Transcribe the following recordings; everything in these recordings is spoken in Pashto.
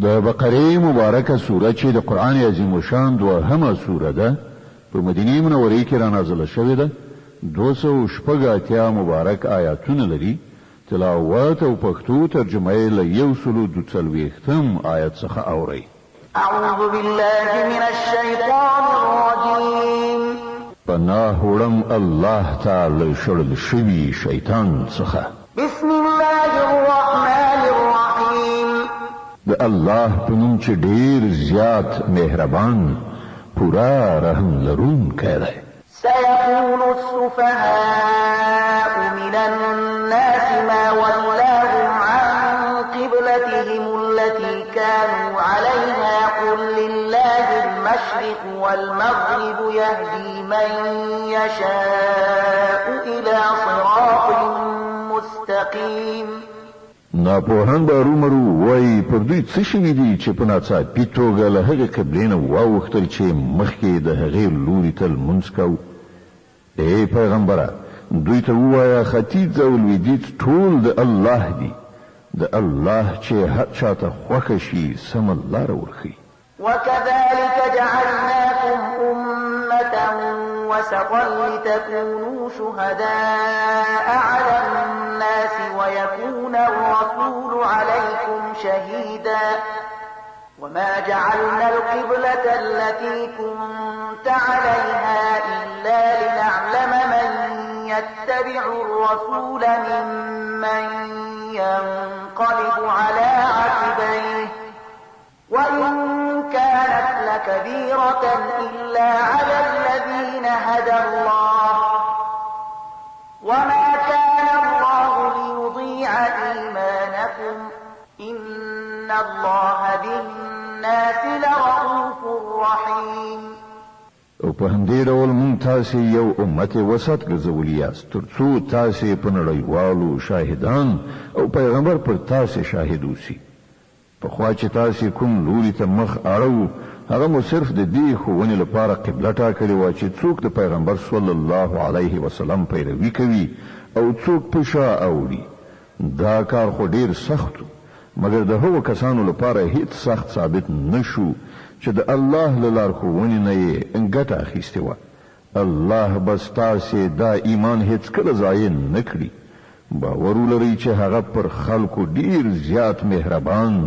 د بقره مبارکه سوره چې د قرآن عظیم شان دوهمه سوره ده په مدینه منوره کې را نازله شوې ده 280 مبارک آیاتونه لري تلاوت او پښتو ترجمه یې له 142 آیت څخه اوري اعوذ بالله من الشیطان الرجیم پناه وړم الله تعالی شړل شوی شیطان څخه بسم الله الرحمن الرحیم د الله په نوم چې ډیر زیات مهربان پورا رحم لرونکی دی سيقول السفهاء من الناس ما ولاهم عن قبلتهم التي كانوا عليها قل لله المشرق والمغرب يهدي من يشاء إلى صراط مستقيم ناپوهان به رومرو وای پر دوی څه شوي دي چې په ناڅاپي توګه له هغې قبلې نه واوښتل چې مخکې د هغې لوري ته لمونځ کوو ای پیغمبره دوی ته ووایه ختیځ او لویدیځ ټول د الله دي د الله چې هر چاته خوښه شي سمه لاره ورښي وكذلك جعلناكم أمة وسطا لتكونوا شهداء على الناس ويكون الرسول عليكم شهيدا وما جعلنا القبلة التي كنت عليها إلا لنعلم من يتبع الرسول ممن ينقلب على عقبيه وإن كانت لكبيرة إلا على الذين هدى الله وما كان الله ليضيع إيمانكم إن الله بالناس لرؤوف رحيم او په همدې ډول مونږ تاسې یو امت وسط ګرځولي یاست تر څو تاسې په نړیوالو شاهدان او پیغمبر پر تاسې شاهد اوسي پخوا چې تاسې کوم لوري ته مخ اړوو هغه مو صرف د دې ښوونې لپاره قبله ټاکلې وه چې څوک د پیغمبر صلی الله علیه وسلم پیروي کوي او څوک په شا اوړي دا کار خو ډیر سخت مګر د هغو کسانو لپاره هیڅ سخت ثابت نشو چې د الله له لارښوونې نه یې ګټه اخیستې وه الله بس تاسې دا ایمان هیڅکله ضایع نه کړي باور ولرئ چې هغه پر خلکو ډیر زیات مهربان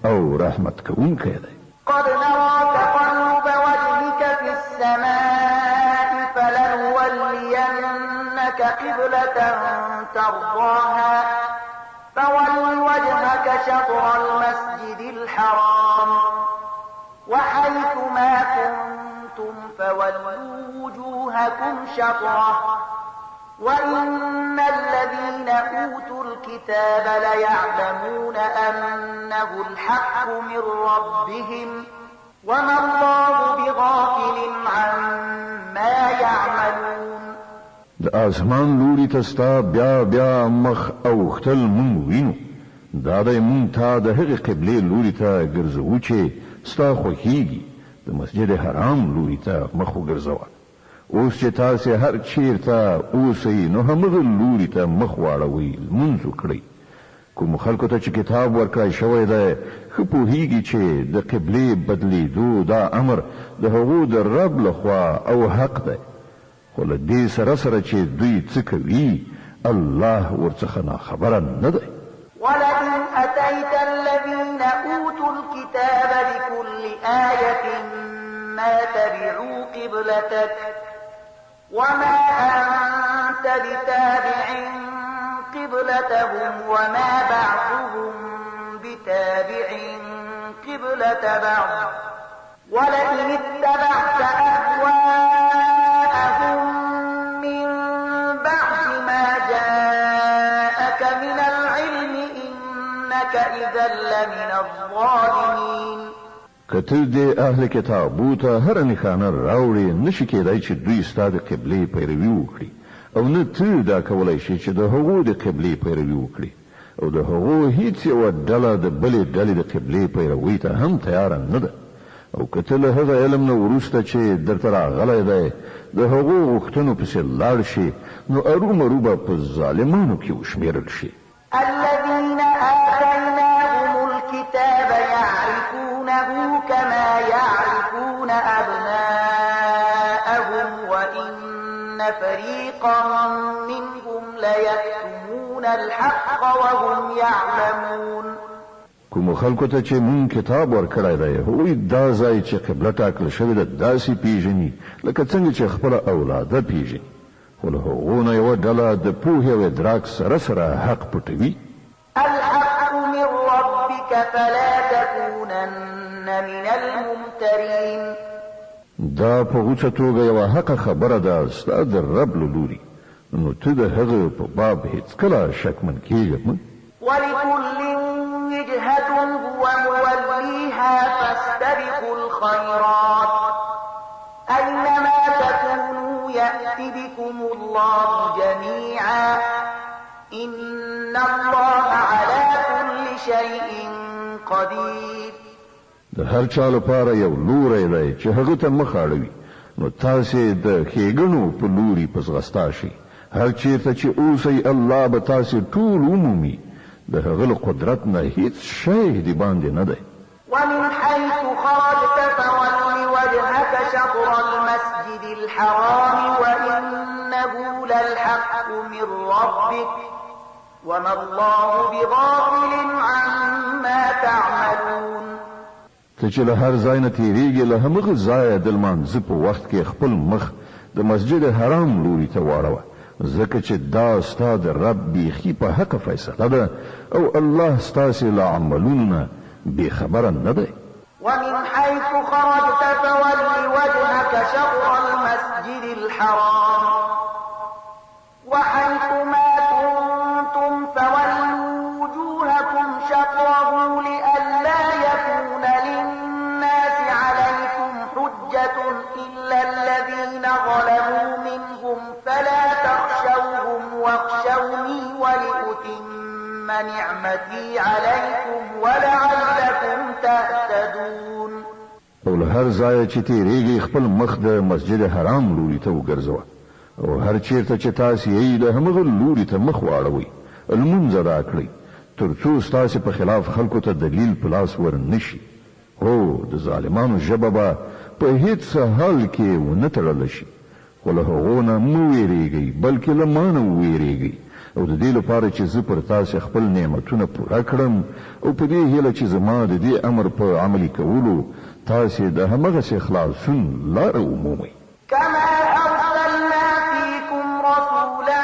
او رحمت کوونکی دی قد نرى تقلب وجهك في السماء فلنولينك قبلة ترضاها فول وجهك شطر المسجد الحرام وحيث ما كنتم فولوا وجوهكم شطره وإن الذين أوتوا الكتاب ليعلمون أنه الحق من ربهم وما الله بغافل عما يعملون د آسمان لوري ته ستا بیا مخ اوښتل مونږ وینو دا دی مونږ ته د هغې قبلې لوري ته ګرځوو چې ستا خوښیږي د مسجد حرام لوري ته مخ وګرځوه اوس چې تاسې هر چیرته اوسئ نو همغه لوري ته مخ واړوئ لمونځ وکړئ کوم خلکو ته چې کتاب ورکړی شوی دی ښه پوهیږي چې د قبلې بدلیدو دا امر د هغو د رب لخوا او حق دی خو له دې سره چې دوی څه کوي الله ورڅخه ناخبره نه دی ولئن أتيت الذين أوتوا الكتاب بكل آية ما تبعوا قبلتك وما أنت بتابع قبلتهم وما بعضهم بتابع قبلة بعض ولئن اتبعت أهواءهم من بعد ما جاءك من العلم إنك إذا لمن الظالمين کته د اهل کتابو ته هر نښانه راوړي نشي کېدای چې دوی ستا د قبلې پیروي وکړي او نه ته دا کولی شي چې د هغو د قبلې پیروي وکړي او د هغو هیڅ یوه ډله د بلې ډلې د قبلې پیروي ته هم تیاره نه ده او که ته له هغه علم نه وروسته چې درته راغلی دی د هغو غوښتنو پسې لاړ شي نو ارومرو به په ظالمانو کې وشمېرل شي الذين آتيناهم الكتاب يعرفون يعرفون أبناءهم وإن فريقا منهم ليكتمون الحق وهم يعلمون. کوم خلکو ته چې مون کتاب ورکړی دی هغوی دا ځای چې قبله ټاکل شوې ده داسې پیژني لکه څنګه چې خپله اولاده پیژني، خو له هغو نه یوه ډله د پوهې او ادراک سره سره حق پټوي. الحق من ربك فلا تكونن من الممترين. دا په غوڅه توګه یوه حقه خبره ده ستا د رب له لوري، نو ته د هغه په باب هیڅکله شکمن کېږه مه. ولكل وجهة هو موليها فاستبقوا الخيرات أينما تكونوا يأت بكم الله جميعا إن الله على كل شيء قدير. د هر چا لپاره یو لوری دی چې هغه ته مخ اړوي، نو تاسې د ښېګڼو په لوري په ځغستا شئ. هر چیرته چې اوسئ الله به تاسې ټول ومومي، د هغه له قدرت نه هیڅ شی د باندې نه دی. ومن حيث خرجت فول وجهك شطر المسجد الحرام وإنه للحق من ربك وما الله بغافل عما تعملون. ته چې له هر ځای نه تېرېږې له همغه ځایه د لمانځه په وخت کې خپل مخ د مسجد حرام لوري ته واړوه، ځکه چې دا ستا د رب بیخي په حقه فیصله ده او الله ستاسې له عملونو نه بېخبره نه دی. ومن حيث خرجت فول وجهك شطر المسجد الحرام وحيث ما كنتم فولوا وجوهكم شطره لئلا يكون للناس عليكم حجة إلا الذين ظلموا منهم فلا تخشوهم واخشوني ولأتم نعمتي عليكم ولعلكم تهتدون. او له هر ځایه چې تېرېږئ خپل مخ د مسجد حرام لوري ته وګرځوه، او هر چیرته چې تاسې یې د همغه لوري ته مخ واړوئ، لمونځ ادا کړئ تر څو ستاسې په خلاف خلکو ته دلیل په لاس ور نه شي. هو د ظالمانو ژبه به په هیڅ حال کې ونه تړله شي، خو له هغو نه مه ویرېږئ بلکې له ما نه وویرېږئ، او د دې لپاره چې زه پر تاسې خپل نعمتونه پوره کړم او په دې هیله چې زما د دې امر په عملي کولو تاسې د همغسې خلاصون لاره ومومئ. كما أرسلنا فيكم رسولا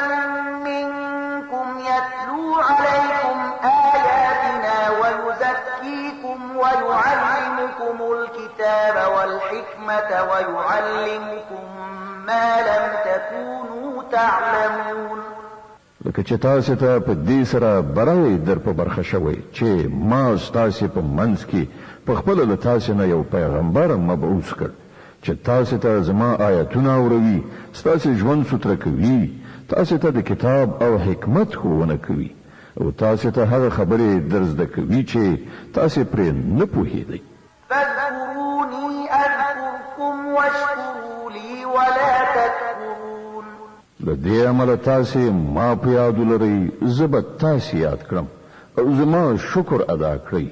منكم يتلو عليكم آياتنا ويزكيكم ويعلمكم الكتاب والحكمة ويعلمكم ما لم تكونوا تعلمون. لکه چې تاسې ته په دې سره برای در په برخه شوی چې ما ستاسې په منځ کې په خپله له تاسې نه یو پیغمبر مبعوث کړ چې تاسې ته زما آیتونه اوروي، ستاسې ژوند سوتره کوي، تاسې ته د کتاب او حکمت ښوونه کوي او تاسې ته هغه خبرې در زده کوي چې تاسې پرې نه پوهېدئ. فاذكروني أذكركم واشكروا لي ولا تكفرون. له دې عمله تاسې ما په یاد ولرئ، زه به تاسې یاد کړم او زما شکر ادا کړئ،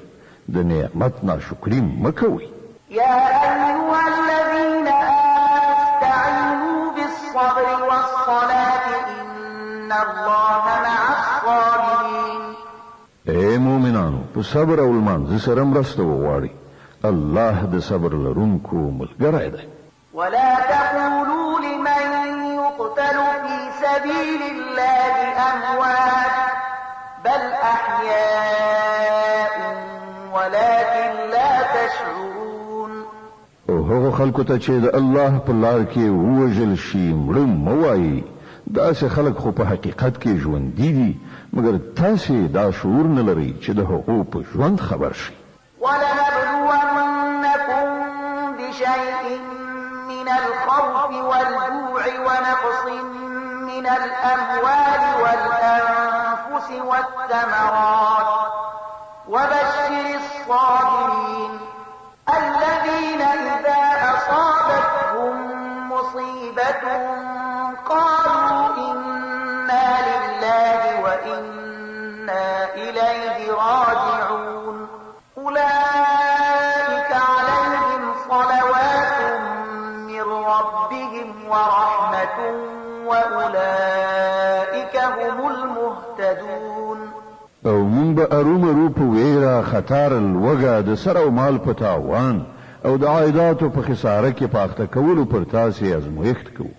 د نعمت ناشکري مه کوئ. يا أيها الذين آمنوا استعينوا بالصبر والصلاة إن الله مع الصابرين. اے مومنانو په صبر او لمانځه سره مرسته وغواړئ، الله د صبر لرونکو ملګری دی. ولا تقولوا لمن يقتل في سبيل الله أموات بل أحياء ولكن لا تشعرون. او هغه خلکو ته چې د الله په لار کې ووژل شي مړه مه وایئ، داسې خلک خو په حقیقت کې ژوندي دي، مګر تاسې دا شعور نه لرئ چې د هغو په ژوند خبر شئ. ولنبلونكم بشيء من الخوف والجوع ونقص من الأموال والأنفس والثمرات وبشر الصابرين الذين إذا أصابتهم مصيبة قالوا إنا لله وإنا إليه راجعون. أولئك عليهم ارومرو په ویره خطر لوګه د سر او مال په تاوان او د عایداتو په خساره کې پاخته کولو پر تاسې ازمویښت کوو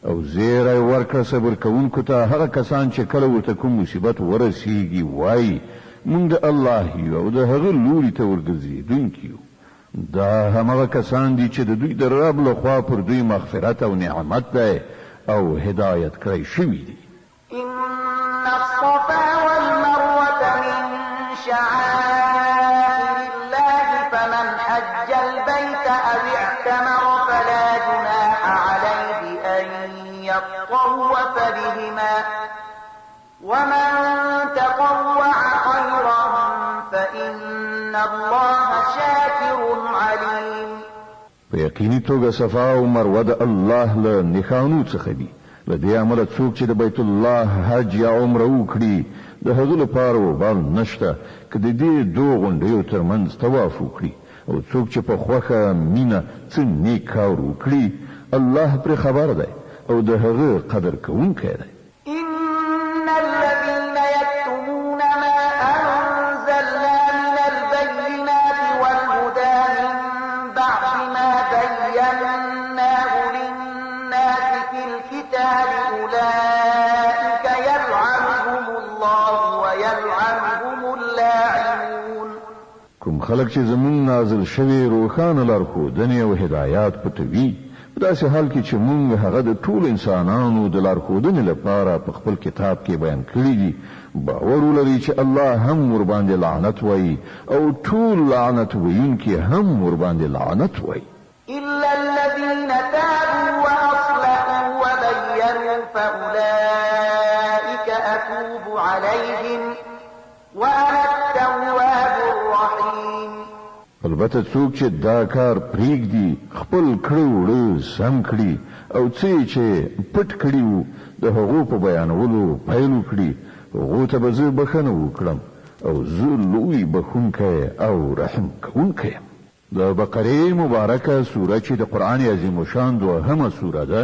او زیری ورکړه صبر کوونکو ته هغه کسان چې کله ورته کوم مصیبت ورسیږي وایي مونږ د الله یو او د هغه لوري ته ورګرځېدونکي یو دا همغه کسان دي چې د دوی د رب لخوا پر دوی مغفرت او نعمت دی او هدایت کړی شوي دي إن الصفا والمروة من شعائر الله فمن حج البيت أو اعتمر فلا جناح عليه أن يطوف بهما ومن تطوع خيرا فإن الله شاكر عليم. په یقیني توګه صفا او مروه د الله له نښانو څخه دي. له دې عمله څوک چې د بیت الله حج یا عمره وکړي د هغه لپاره وبال نشته که د دې دوه غونډیو ترمنځ طواف وکړي او څوک چې په خوښه مینه څه نیک کار وکړي الله پرې خبر دی او د هغه قدر کوونکی دی. إن الذين يكتمون ما أنزلنا من البينات والهدى من بعد ما بيناه للناس في الكتاب أولئك يلعنهم الله ويلعنهم اللاعنون. کوم خلک چې زمون نازل شوی روښانه لارښودنې او هدایات پټوي په داسې حال کې چې موږ هغه د ټول انسانانو د لارښودنې لپاره په خپل کتاب کې بیان کړی دي باور ولري چې الله هم ورباندې لعنت وایي او ټول لعنت ویونکي هم ورباندې لعنت وایي. إلا الذين تابوا وأصلحوا وبينوا فأولئك أتوب عليهم وأنا التواب الرحيم. البته څوک چې دا کار پریږدي خپل کړو سم کړي او چې پټ کړي وو د هغو په بیانولو پیل وکړي هغو ته به زه بخښنه وکړم او زه لوی بخښونکی او رحم کوونکی یم. د بقره مبارکه سوره چې د قرآن عظیم شان دوهمه سوره ده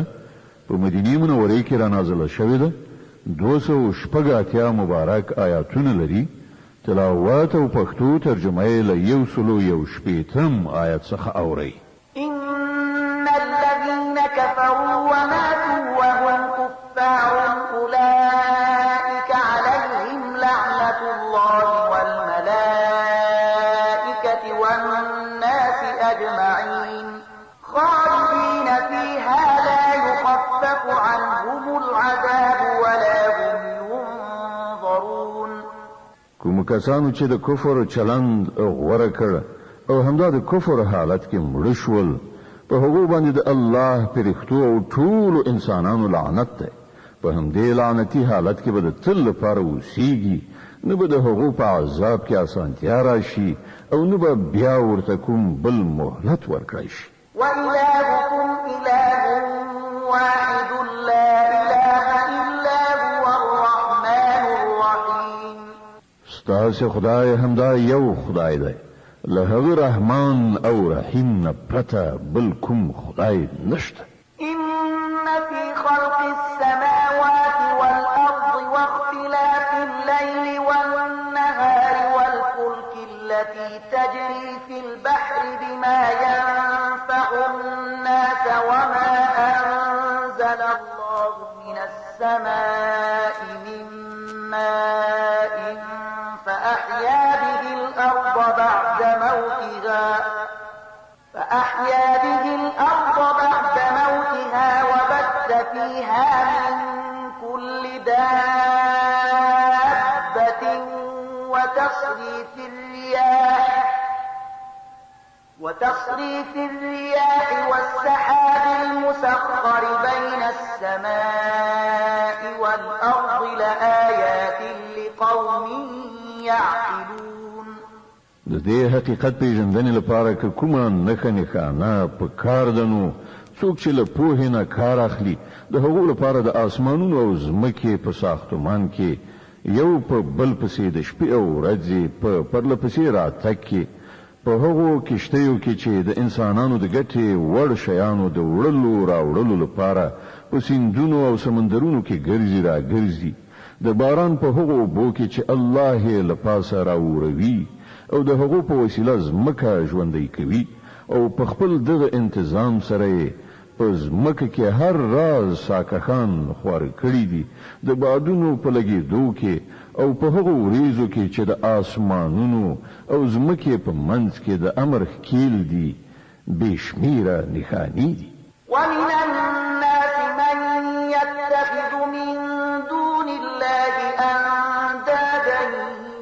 په مدینه منوره کې را نازله شوې ده 280 مبارک آیاتونه لري. تلاوات او پښتو ترجمه یې له 118 آیت څخه اوري. إن الذين كفروا وماتوا وهم كفار أولئك عليهم لعنة الله والملائكة والناس أجمعين خالدين فيها لا يخفف عنهم العذاب ولا هم ينظرون. کوم کسانو چې د کفر چلند غوړه کړ او همدا د کفر حالت کې مړ شول په هغه باندې د الله پرښتو او ټول انسانانو لعنت ده. په همدې لعنتي حالت کې به د تل لپاره اوسېږي نه به د هغو په عذاب کې اسانتیا راشي او نه به بیا ورته کوم بل مهلت ورکړی شي. وإلهكم إله واحد لا إله إلا هو الرحمن الرحيم. ستاسو خدای همدا یو خدای دی له هغه رحمان او رحیم نه پرته بل کوم خدای نشته. إن في خلق السماوات والأرض واختلاف الليل والنهار والفلك التي تجري في البحر بما ينفع الناس وما أنزل الله من السماء من ماء فأحيا به الأرض بعد موتها وبث فيها من كل دابة وتصريف الرياح والسحاب المسخر بين السماء والأرض لآيات لقوم يعقلون. د دې حقیقت پیژندنې لپاره که کومه نښانه په کار ده نو څوک چې له پوهې نه کار اخلي د هغو لپاره د آسمانونو او ځمکې په ساختمان کې یو په بل پسې د شپې او ورځې په پرله پسې راتګ کې په هغو کښتیو کې چې د انسانانو د ګټې وړ شیانو د وړلو راوړلو لپاره په سیندونو او سمندرونو کې ګرځي را ګرځي د باران په هغو اوبو کې چې الله یې له پاسه راوروي او د هغو په وسیله ځمکه ژوندۍ کوي او په خپل دغه انتظام سره یې په ځمکه کې هر راز ساکخان خوار کړي دي د بادونو په لګېدو کې او په هغو وریځو کې چې د آسمانونو او ځمکې په منځ کې د امر ښکیل دي بشمیره نښانې دي. ومن الناس من يتخذ من دون الله أندادا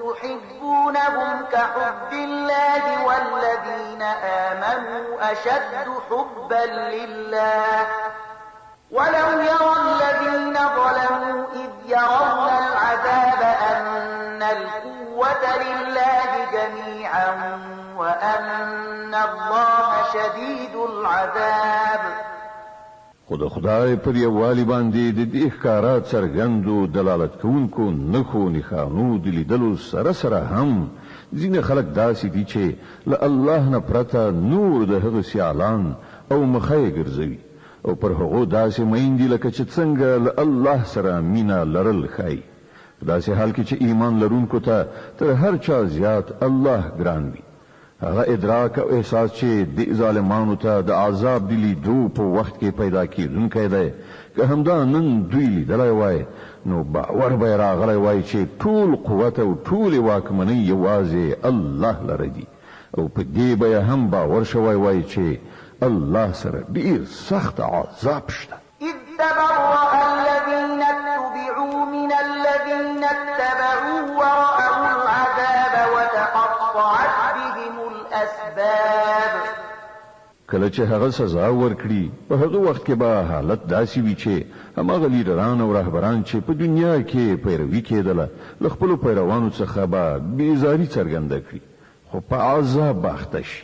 يحبونهم كحب الله والذين آمنوا أشد حبا لله ولو يرى الذين ظلموا إذ يرون العذاب أن القوة لله جميعا وأن الله شديد العذاب. خود خدای پر یووالي باندې د دې ښکارا څرګندو دلالت کوونکو نښو نښانو د لیدلو سره سره هم ځینې خلک داسې دي چې له الله نه پرته نور د هغه سیالان او مخې ګرځوي او پر هغو داسې میندې لکه چې څنګه له الله سره مینا لرل ښایي. په داسې حال کې چې ایمان لرونکو ته تر هر چا زیات الله ګران وي. هغه ادراک او احساس چې د ظالمانو ته د عذاب د لیدو په وخت کې پیدا کیدونکی دی که همدا نن دوی لیدلی وای نو باور به راغلی وای چې ټول قوت او ټول واکمنۍ یوازې الله لره دي او په دې به هم باور شوی وای چې الله سره ډیر سخت عذاب شته. إذ تبرأ الذين اتبعوا من الذين اتبعوا ورأوا العذاب وتقطعت بهم الأسباب. کله چې هغه سزا ورکړي په هغه وخت کې به حالت داسې وي چې هماغه لیډران او رهبران چې په دنیا کې پیروي کېدله له خپلو پیروانو څخه به بیزاري څرګنده کړي خو په عذاب به اخته شي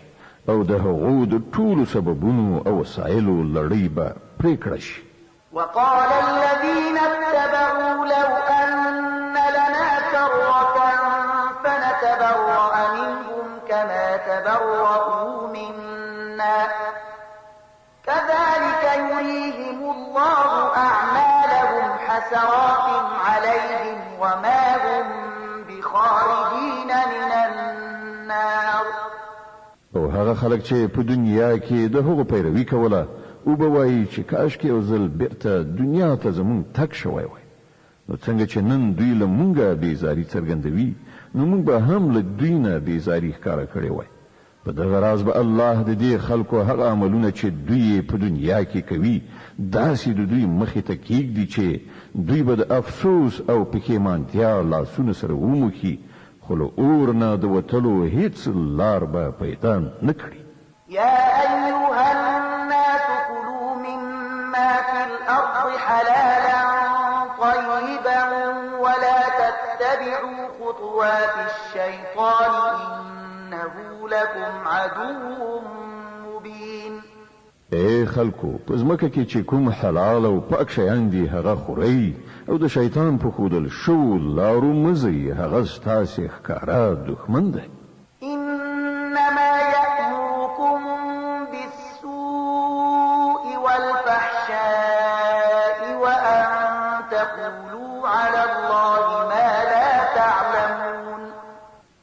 او د هغو د ټولو سببونو او وسایلو لړۍ به پرېکړه شي. وقال الذين اتبعوا لو أن لنا كرة فنتبرأ منهم كما تبرأوا منا كذلك يريهم الله أعمالهم حسرات عليهم وما هم بخارجين من النار. او هغه خلک چې په دنیا کې د هغو پیروي کوله او به وایي چې کاش کې یو ځل بیرته دنیا ته زمونږ تګ شوی وای نو څنګه چې نن دوی له مونږه بیزاري څرګندوي نو مونږ به هم له دوی نه بیزاري ښکاره کړې وای. په دغه راز به الله د دې خلکو هغه عملونه چې دوی په دنیا کې کوي داسې د دوی مخې ته کېږدي چې دوی به د افسوس او پښیمانتیا لاسونه سره وموښي خو له اور نه د وتلو هیڅ لار به پیدا نه کړي. يا أيها الناس كلوا مما في الأرض حلالا طيبا ولا تتبعوا خطوات الشيطان إنه لكم عدو مبين. اے خلکو په ځمکه کې چې کوم حلال او پاک شیان دي هغه خورئ او د شیطان په ښودل شو لارو مزئ هغه ستاسې ښکاره دښمن دی. إنما يأمركم بالسوء والفحشاء وأن تقولوا على الله ما لا تعلمون.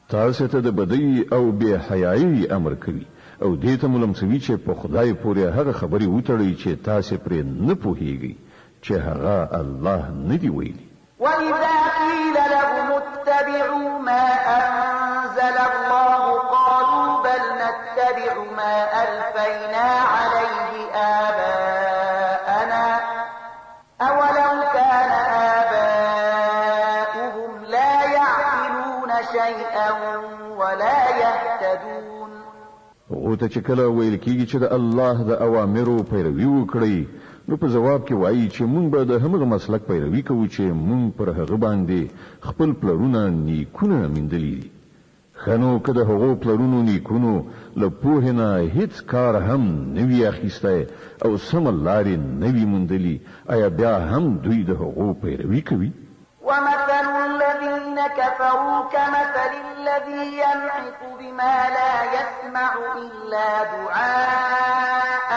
تاسو ته د بدی او بے حیايي امر کوي او دې ته ملمسوي چې په خدای پورې هغه خبري وتړي چې تاسو پرې نه پوهیږئ چې هغه الله نه دی ویلي. وإذا قيل لهم اتبعوا ما أنزل الله قالوا بل نتبع ما ألفينا عليه آباءنا أولو كان آباؤهم لا يعقلون شيئا ولا يهتدون. او ته چې کله ویل کېږي چې د الله د اوامرو پیروي وکړئ نو په جواب کې وایي چې مونږ به د همغه مسلک پیروي کوو چې مونږ پر هغه باندې خپل پلرونه نیکونه میندلي دي. خنو که د هغو پلرونو نیکونو له پوهې نه هیڅ کار هم نه وي اخیستی او سمه لارې نه وي موندلي آیا بیا هم دوی د هغو پیروي کوي؟ ومثل الذين كفروا كمثل الذي ينعق بما لا يسمع إلا دعاء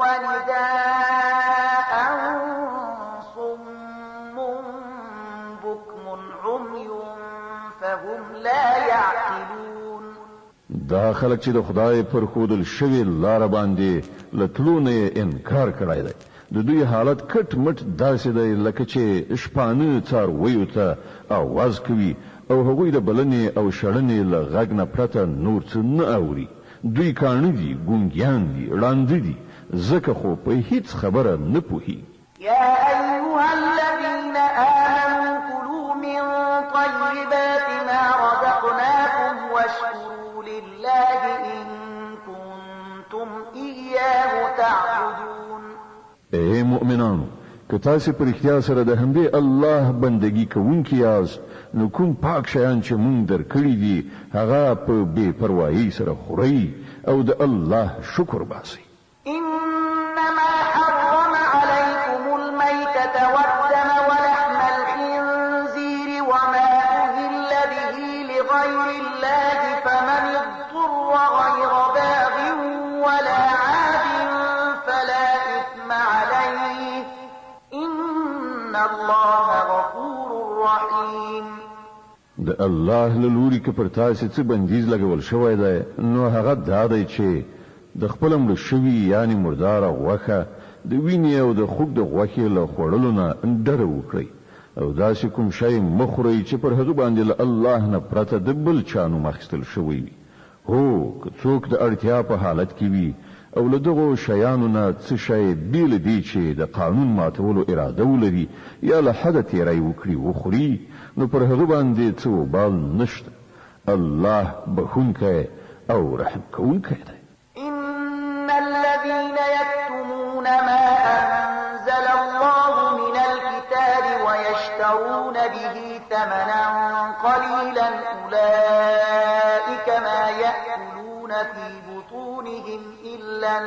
ونداء صم دا خلک چې د خدای پر خودل شوی لار باندې لټلونه انکار کړای دی د دوی حالت کټ مټ داسې دی لکه چې شپانه څار ویو ته आवाज کوي او هغوی د بلنې او شړنې له غږ نه پرته نور څه نه اوري دوی کاڼه دي ګونګیان دي ړانده دي ځکه خو په هیڅ خبره نه پوهیږي يا أيها الذين آمنوا كلوا من طيبات ما رزقناكم واشكروا لله إن كنتم إياه تعبدون اے مؤمنانو که تاسو پر اختیار سره د همدې الله بندگی کوونکی یاست نو کوم پاک شیان چې مونږ درکړي دي هغه په بے پروايي سره خورئ او د الله شکر باسئ إنما حرم عليكم الميتة والدم ولحم الخنزير وما أهل به لغير الله فمن اضطر غير باغ ولا عاد فلا إثم عليه إن الله غفور رحيم د الله له لوري که پر تاسو څه بندیز لګول شوی دی نو هغه دا دی چې د خپل مړ شوی یعنی مردار غوښه د وینې او د خوګ د غوښې له خوړلو نه ډډه وکړئ او داسې کوم شی مخورئ چې پر هغه باندې له الله نه پرته د بل چا نوم اخیستل شوی وي هو که څوک د اړتیا په حالت کې وي او له دغو شیانو نه څه شی بیل دی چې د قانون ماتولو اراده ولري یا له حده تیری وکړي وخوري نو پر هغه باندې څه وبال نشته الله بخونکی او رحم کوونکی دی إن الذين يكتمون ما أنزل الله من الكتاب ويشترون به ثمنا قليلا أولئك ما يأكلون في بطونهم إلا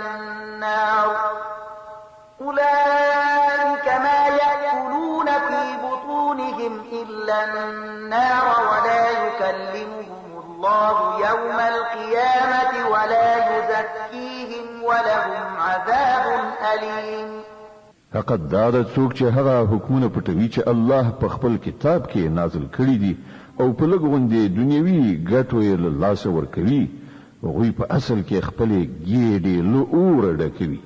النار ولا يكلمهم الله يوم القيامة ولا يزكيهم ولهم عذاب أليم فقط دا د څوک چې هغه حکمونه پټوي چې الله په خپل کتاب کې نازل کړي دي او په لګوندې دنیوي ګټو یې له لاسه ورکوي هغوی په اصل کې خپل ګېډې له اوره ډکوي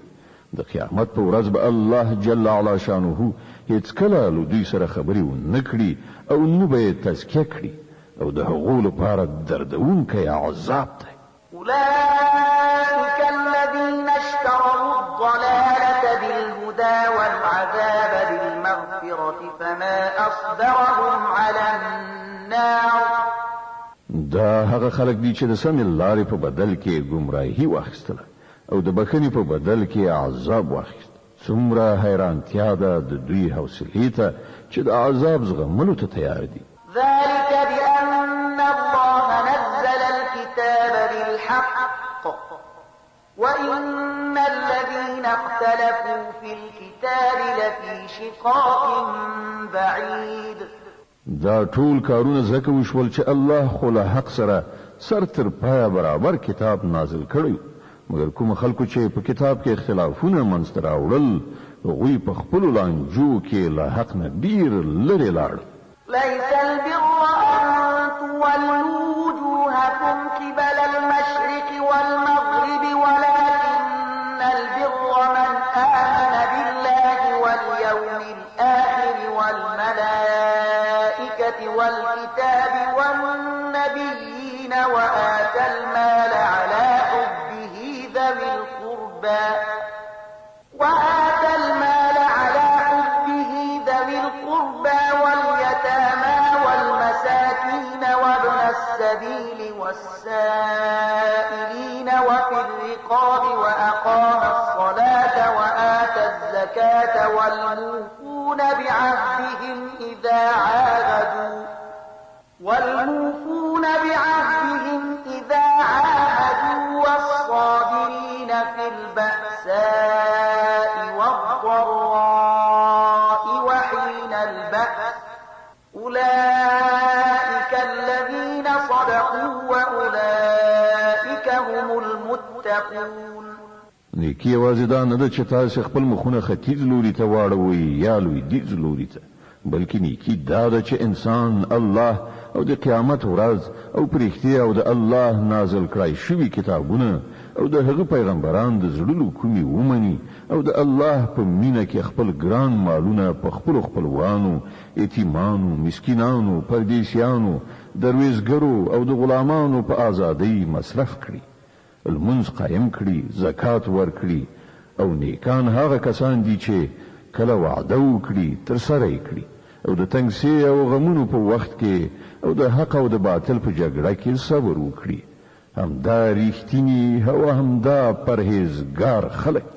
د قیامت په ورځ به الله جل علا شانه هیڅ کله له دوی سره خبرې ونه کړي او نه به یې تزکیه کړي او د هغو لپاره دردونکی عذاب دی أولئك الذين اشتروا الضلالة بالهدى والعذاب بالمغفرة فما أصبرهم على النار دا هغه خلک دي چې د سمې لارې په بدل کې گمراهي واخیستله او د بخښنې په بدل کې عذاب واخیست څومره حیرانتیا ده د دوی حوصلې ته چې د عذاب زغملو ته تیار دي ذلك بأن الله نزل الكتاب بالحق وإن الذين اختلفوا في الكتاب لفي شقاق بعيد دا ټول کارونه زکه وشول چې الله خو له حق سره سر تر پایه برابر کتاب نازل کړی مګر کوم خلکو چې په کتاب کې اختلافونه منځته راوړل هغوی په خپلو لانجو کې له حق نه ډیر لرې لاړل ليس البر أن تولوا وجوهكم قبل المشرق والمغرب ولكن البر من آمن بالله واليوم الآخر والملائكة والكتاب والنبيين وآتى المال على حبه ذوي القربى واليتامى والمساكين وابن السبيل والسائلين وفي الرقاب وأقام الصلاة وآتى الزكاة والموفون بعهدهم إذا عاهدوا والصابرين في البأساء والضراء وحين البأس أولئك الذين صدقوا وأولئك هم المتقون نیکی یوازې دا نه ده چې تاسو خپل مخونه ختیځ لوري ته واړوي یا لویدیځ لوري ته بلکې نیکی دا ده چې انسان الله او د قیامت ورځ او پرختیا او د الله نازل کړای شوی کتابونه او د هغه پیغمبران د زړونو کومي ومني او د الله په مینه کې خپل ګران مالونه په خپل خپلوانو یتیمانو مسکینانو پردیسیانو درویزګرو او د غلامانو په ازادۍ مصرف کړي المنځ قائم کړي زکات ورکړي او نیکان هغه کسان دي چې کله وعده وکړي تر سره یې کړي او د تنګسي او غمونو په وخت کې او د حق او د باطل په جګړه کې صبر وکړي همدا ریښتینی او همدا پرهیزګار خلک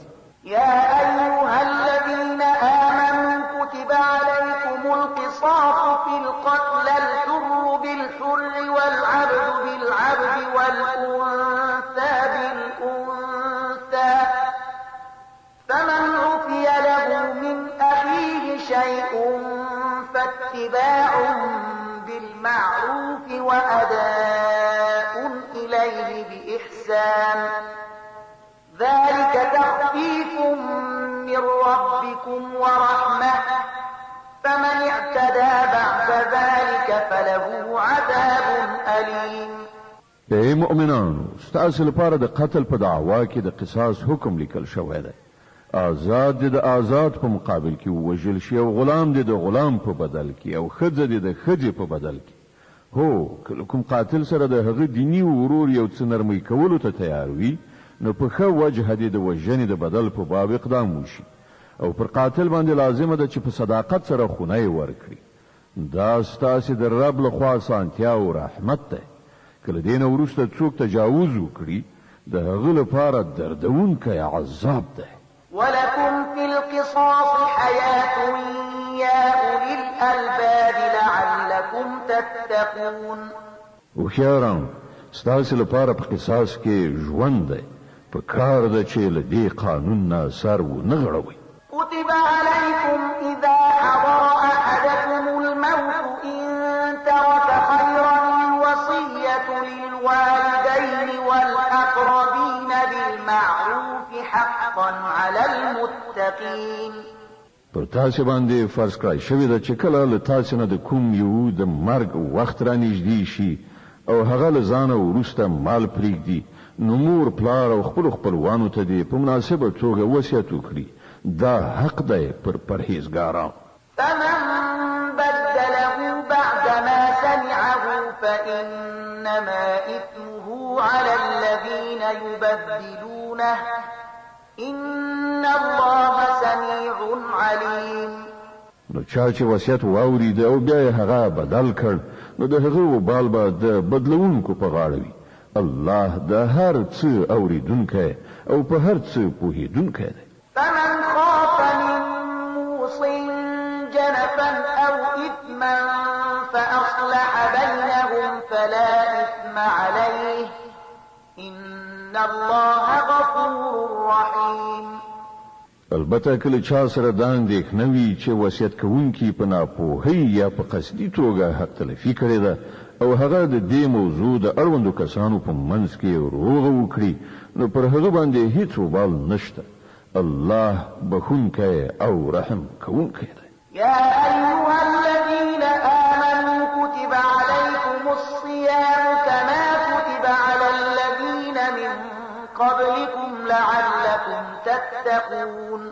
يا أيها الذين آمنوا كتب عليكم القصاص في القتل الحر بالحر والعبد بالعبد والأنثى بالأنثى فمن عفي له من أخيه شيء فاتباع بالمعروف وأداء إليه بإحسان ذلك تخفيف من ربكم ورحمة فمن اعتدى بعد ذلك فله عذاب أليم. اے مؤمنانو ستاسو لپاره د قتل په دعوا کې د قصاص حکم لیکل شوی دی. آزاد د آزاد په مقابل کې وژل شي او غلام د غلام په بدل کې او خځه د خځې په بدل کې. هو کوم قاتل سره د هغه دینی ورور یو څه نرمي کولو ته تیار وي نو په خو وجه د وژنې د بدل په باب اقدام وشي او پر قاتل باندې لازمه ده چې په صداقت سره خونه ورکړي. دا ستاسو د رب له خوا سانتیا او رحمت ده. کله دین وروسته څوک تجاوز وکړي د هغه لپاره دردونکی عذاب ده. ولكم في القصاص حياة يا أولي الألباب لعلكم تتقون. وخياران ستاسو لپاره په قصاص کې ژوند دی په کار ده چې له دې قانون نه سر ونه غړوي. كتب عليكم إذا حضر أحدكم الموت إن ترك خيرا الوصية للوالدين والأقربين بالمعروف حقا على المتقين. پر تاسو باندې فرض کړی شوی ده چې کله له تاسو نه د کوم یو د مرګ وخت را نږدې شي او هغه له ځانه وروسته مال پرېږدي نو مور پلار او خپلوانو ته دې په مناسبه توګه وصیت وکړي. دا حق دی پر پرهیزګارانو. فمن بدله بعدما سمعه فإنما إثمه على الذين يبدلونه إن الله سميع عليم. نو چا چې وصیت واورید او بیا یې هغه بدل کړ نو د هغه وبال به د بدلونکو په غاړه وي. الله د هر څه اوریدونکی او په هر څه پوهیدونکی دی. فمن خاف من موص جنفا أو إثما فأصلح بينهم فلا إثم عليه إن الله غفور رحيم. البته کله چا سره دا اندېښنه وي چې وصیت کوونکی په ناپوهۍ یا په قصدي توګه حق تلفي کړې ده او هغه د دې موضوع د اړوندو کسانو په منځ کې روغه وکړي نو پر هغه باندې هیڅ وبال نشته. الله بخونکی او رحم کوونکی دی. يا أيها الذين آمنوا كتب عليكم الصيام كما كتب على الذين من قبلكم لعلكم تتقون.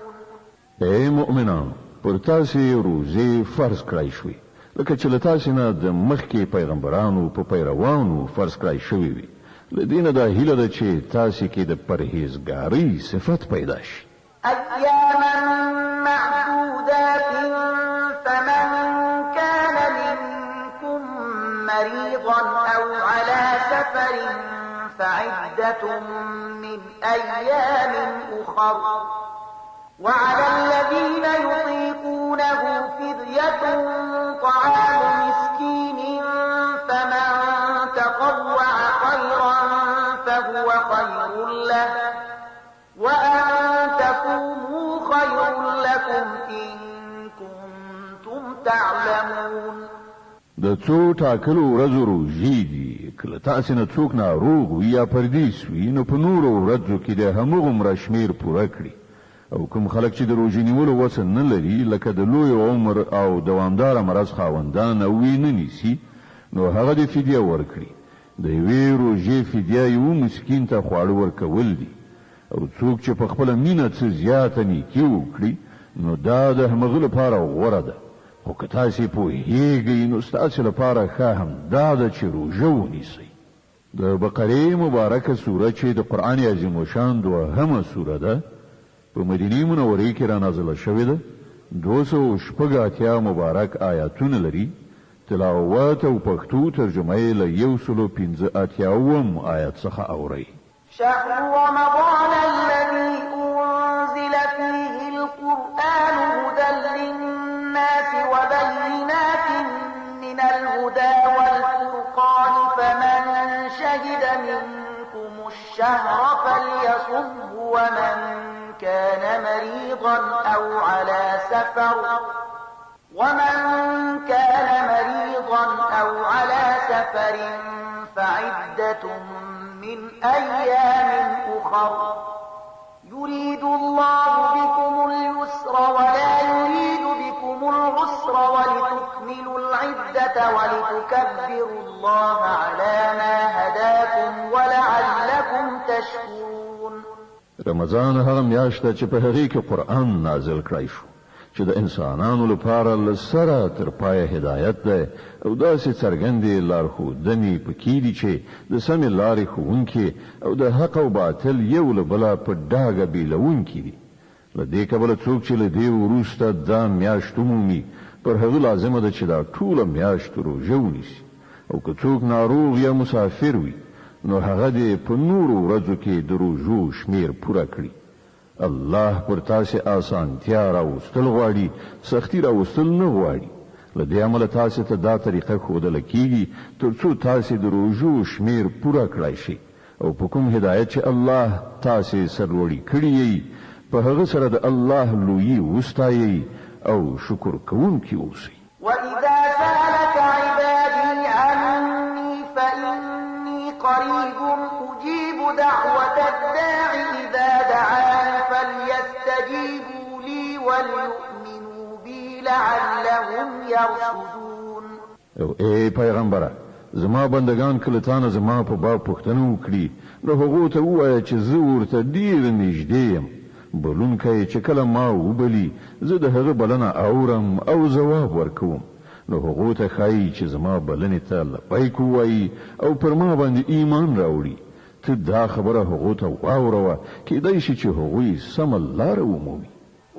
اے مؤمنان پر تاسو روزه فرض کړی شوی لکه چې له تاسو نه د مخکې پیغمبرانو په پیروانو فرض کړی شوی وي. له دې نه دا هیله ده چې تاسو کې د پرهیزګارۍ صفت پیدا شي. أياما معدودات فمن كان منكم مريضا أو على سفر فعدة من أيام أخر وعلى الذين يطيقونه فدية طعام مسكين فمن تطوع خيرا فهو خير له وأن تكونوا خير لكم إن كنتم تعلمون. د څو ټاکلو ورځو روژې دي. کله تاسو نه څوک ناروغ وي یا پردیس وي نو په نورو ورځو کې د همغومره شمیر پوره کړي او کوم خلک چې د روژې نیولو وسه نه لري لکه د لوی عمر او دوامداره مرض خاوندان او نه نیسي نو هغه د فدیه ورکړي د یوې روژې فدیه یو مسکین ته خواړه ورکول دي او څوک چې په خپله مینه څه زیاته نیکي وکړي نو دا د همغه لپاره غوره ده خو که تاسې پوهیږئ نو ستاسې لپاره ښه همدا ده چې روژه ونیسئ د بقرې مبارکه سوره چې د قرآن عظیم الشان دوهمه سوره ده په مدینې منورې کې را نازله شوې ده 280 مبارک آیاتونه لري تلاوت او پښتو ترجمه یې له 115 آیات څخه اورئ شهر رمضان الذي أنزل فيه القرآن هدى للناس وبينات من الهدى والفرقان فمن شهد منكم الشهر فليصمه ومن كان مريضا أو على سفر فعدة من أيام أخر يريد الله بكم اليسر ولا يريد بكم العسر ولتكملوا العدة ولتكبروا الله على ما هداكم ولعلكم تشكرون رمضان هغه میاشت چې په هغې کې قرآن نازل کړی شو چې د انسانانو لپاره له سره تر پایه هدایت ده او داسې څرګندې لارښودنې پکې دي چې د سمې لارې ښوونکي او د حق او باطل یو له بله په ډاګه بېلوونکي دي له دې کبله څوک چې له دې وروسته دا میاشت ومومي پر هغه لازمه ده چې دا ټوله میاشت روژه ونیسي او که څوک ناروغ یا مسافر وي نو هغه دې په نورو ورځو کې د روژو شمیر پوره کړي الله پر تاسې آسانتیا راوستل غواړي سختی راوستل نه غواړي له دې امله تاسې ته دا طریقه ښودله کېږي تر څو تاسې د روژو شمیر پوره کړای شي او په کوم هدایت چې الله تاسې سرلوړي کړي یې په هغه سره د الله لویي وستایئ او شکر کوونکي اوسئ وإذا سألك عبادي عني فإني قريب أجيب دعوة الداع إذا دعاني فليستجيبوا لي وليؤمنوا بي لعلهم يرشدون ای پیغمبره زما بندگان کله تانه زما په باب پوښتنه وکړي نو هغو ته ووایه چې زه ورته ډېر نږدې یم بلونکی چې کله ما وبلی زه د هغه بلنه اورم او ځواب ورکوم نو هغو ته ښایي چې زما بلنې ته لبیک ووایي او پر ما باندې ایمان راوړي ته دا خبره هغو ته واوروه کیدای شي چې هغوی سمه لاره ومومي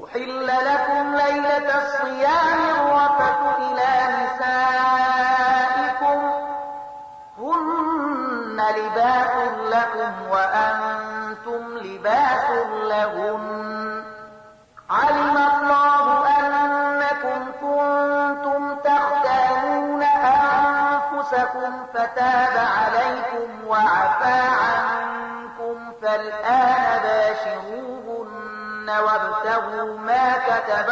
أحل لكم ليلة الصيام الرفث إلى نسائكم هن لباس لكم وأنتم لباس لهن علم الله أنكم كنتم تختانون أنفسكم فتاب عليكم وعفى عنكم فالآن باشروهن وابتغوا ما كتب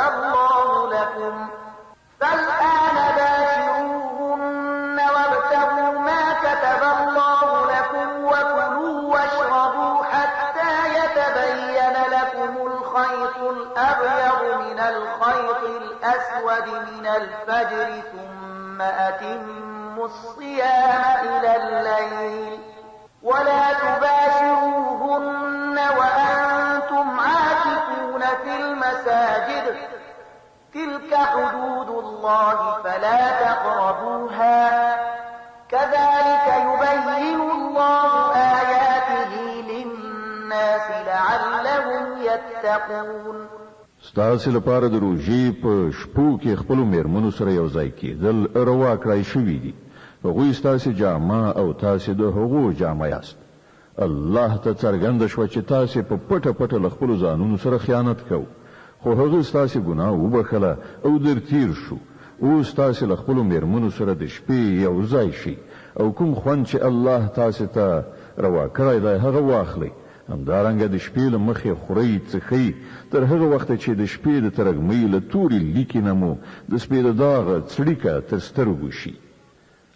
الله لكم وكلوا واشربوا حتى يتبين لكم الخيط الأبيض من الخيط الأسود من الفجر ثم أتموا الصيام إلى الليل ولا تباشروهن وأنتم عاكفون في المساجد تلك حدود الله فلا تقربوها كذلك يبين الله آياته للناس لعلهم يتقون ستاسې لپاره د روژې په شپو کې خپلو میرمنو سره یو ځای کېدل روا کړای شوي دي هغوی ستاسې جامه او تاسې د هغو جامه یاست الله ته څرګنده شوه چې تاسې په پټه پټه له خپلو ځانونو سره خیانت کوو خو هغه ستاسې ګناه وبخله او در تیر شو اوس تاسې له خپلو میرمنو سره د شپې یو ځای شي او کوم خوند چې الله تاسې ته روا کړی دی هغه واخلئ همدارنګه د شپې له مخې خورئ څښئ تر هغه وخته چې د شپې د ترږمۍ له تورې لیکې نه مو د سپېده داغه څړیکه تر سترګو شي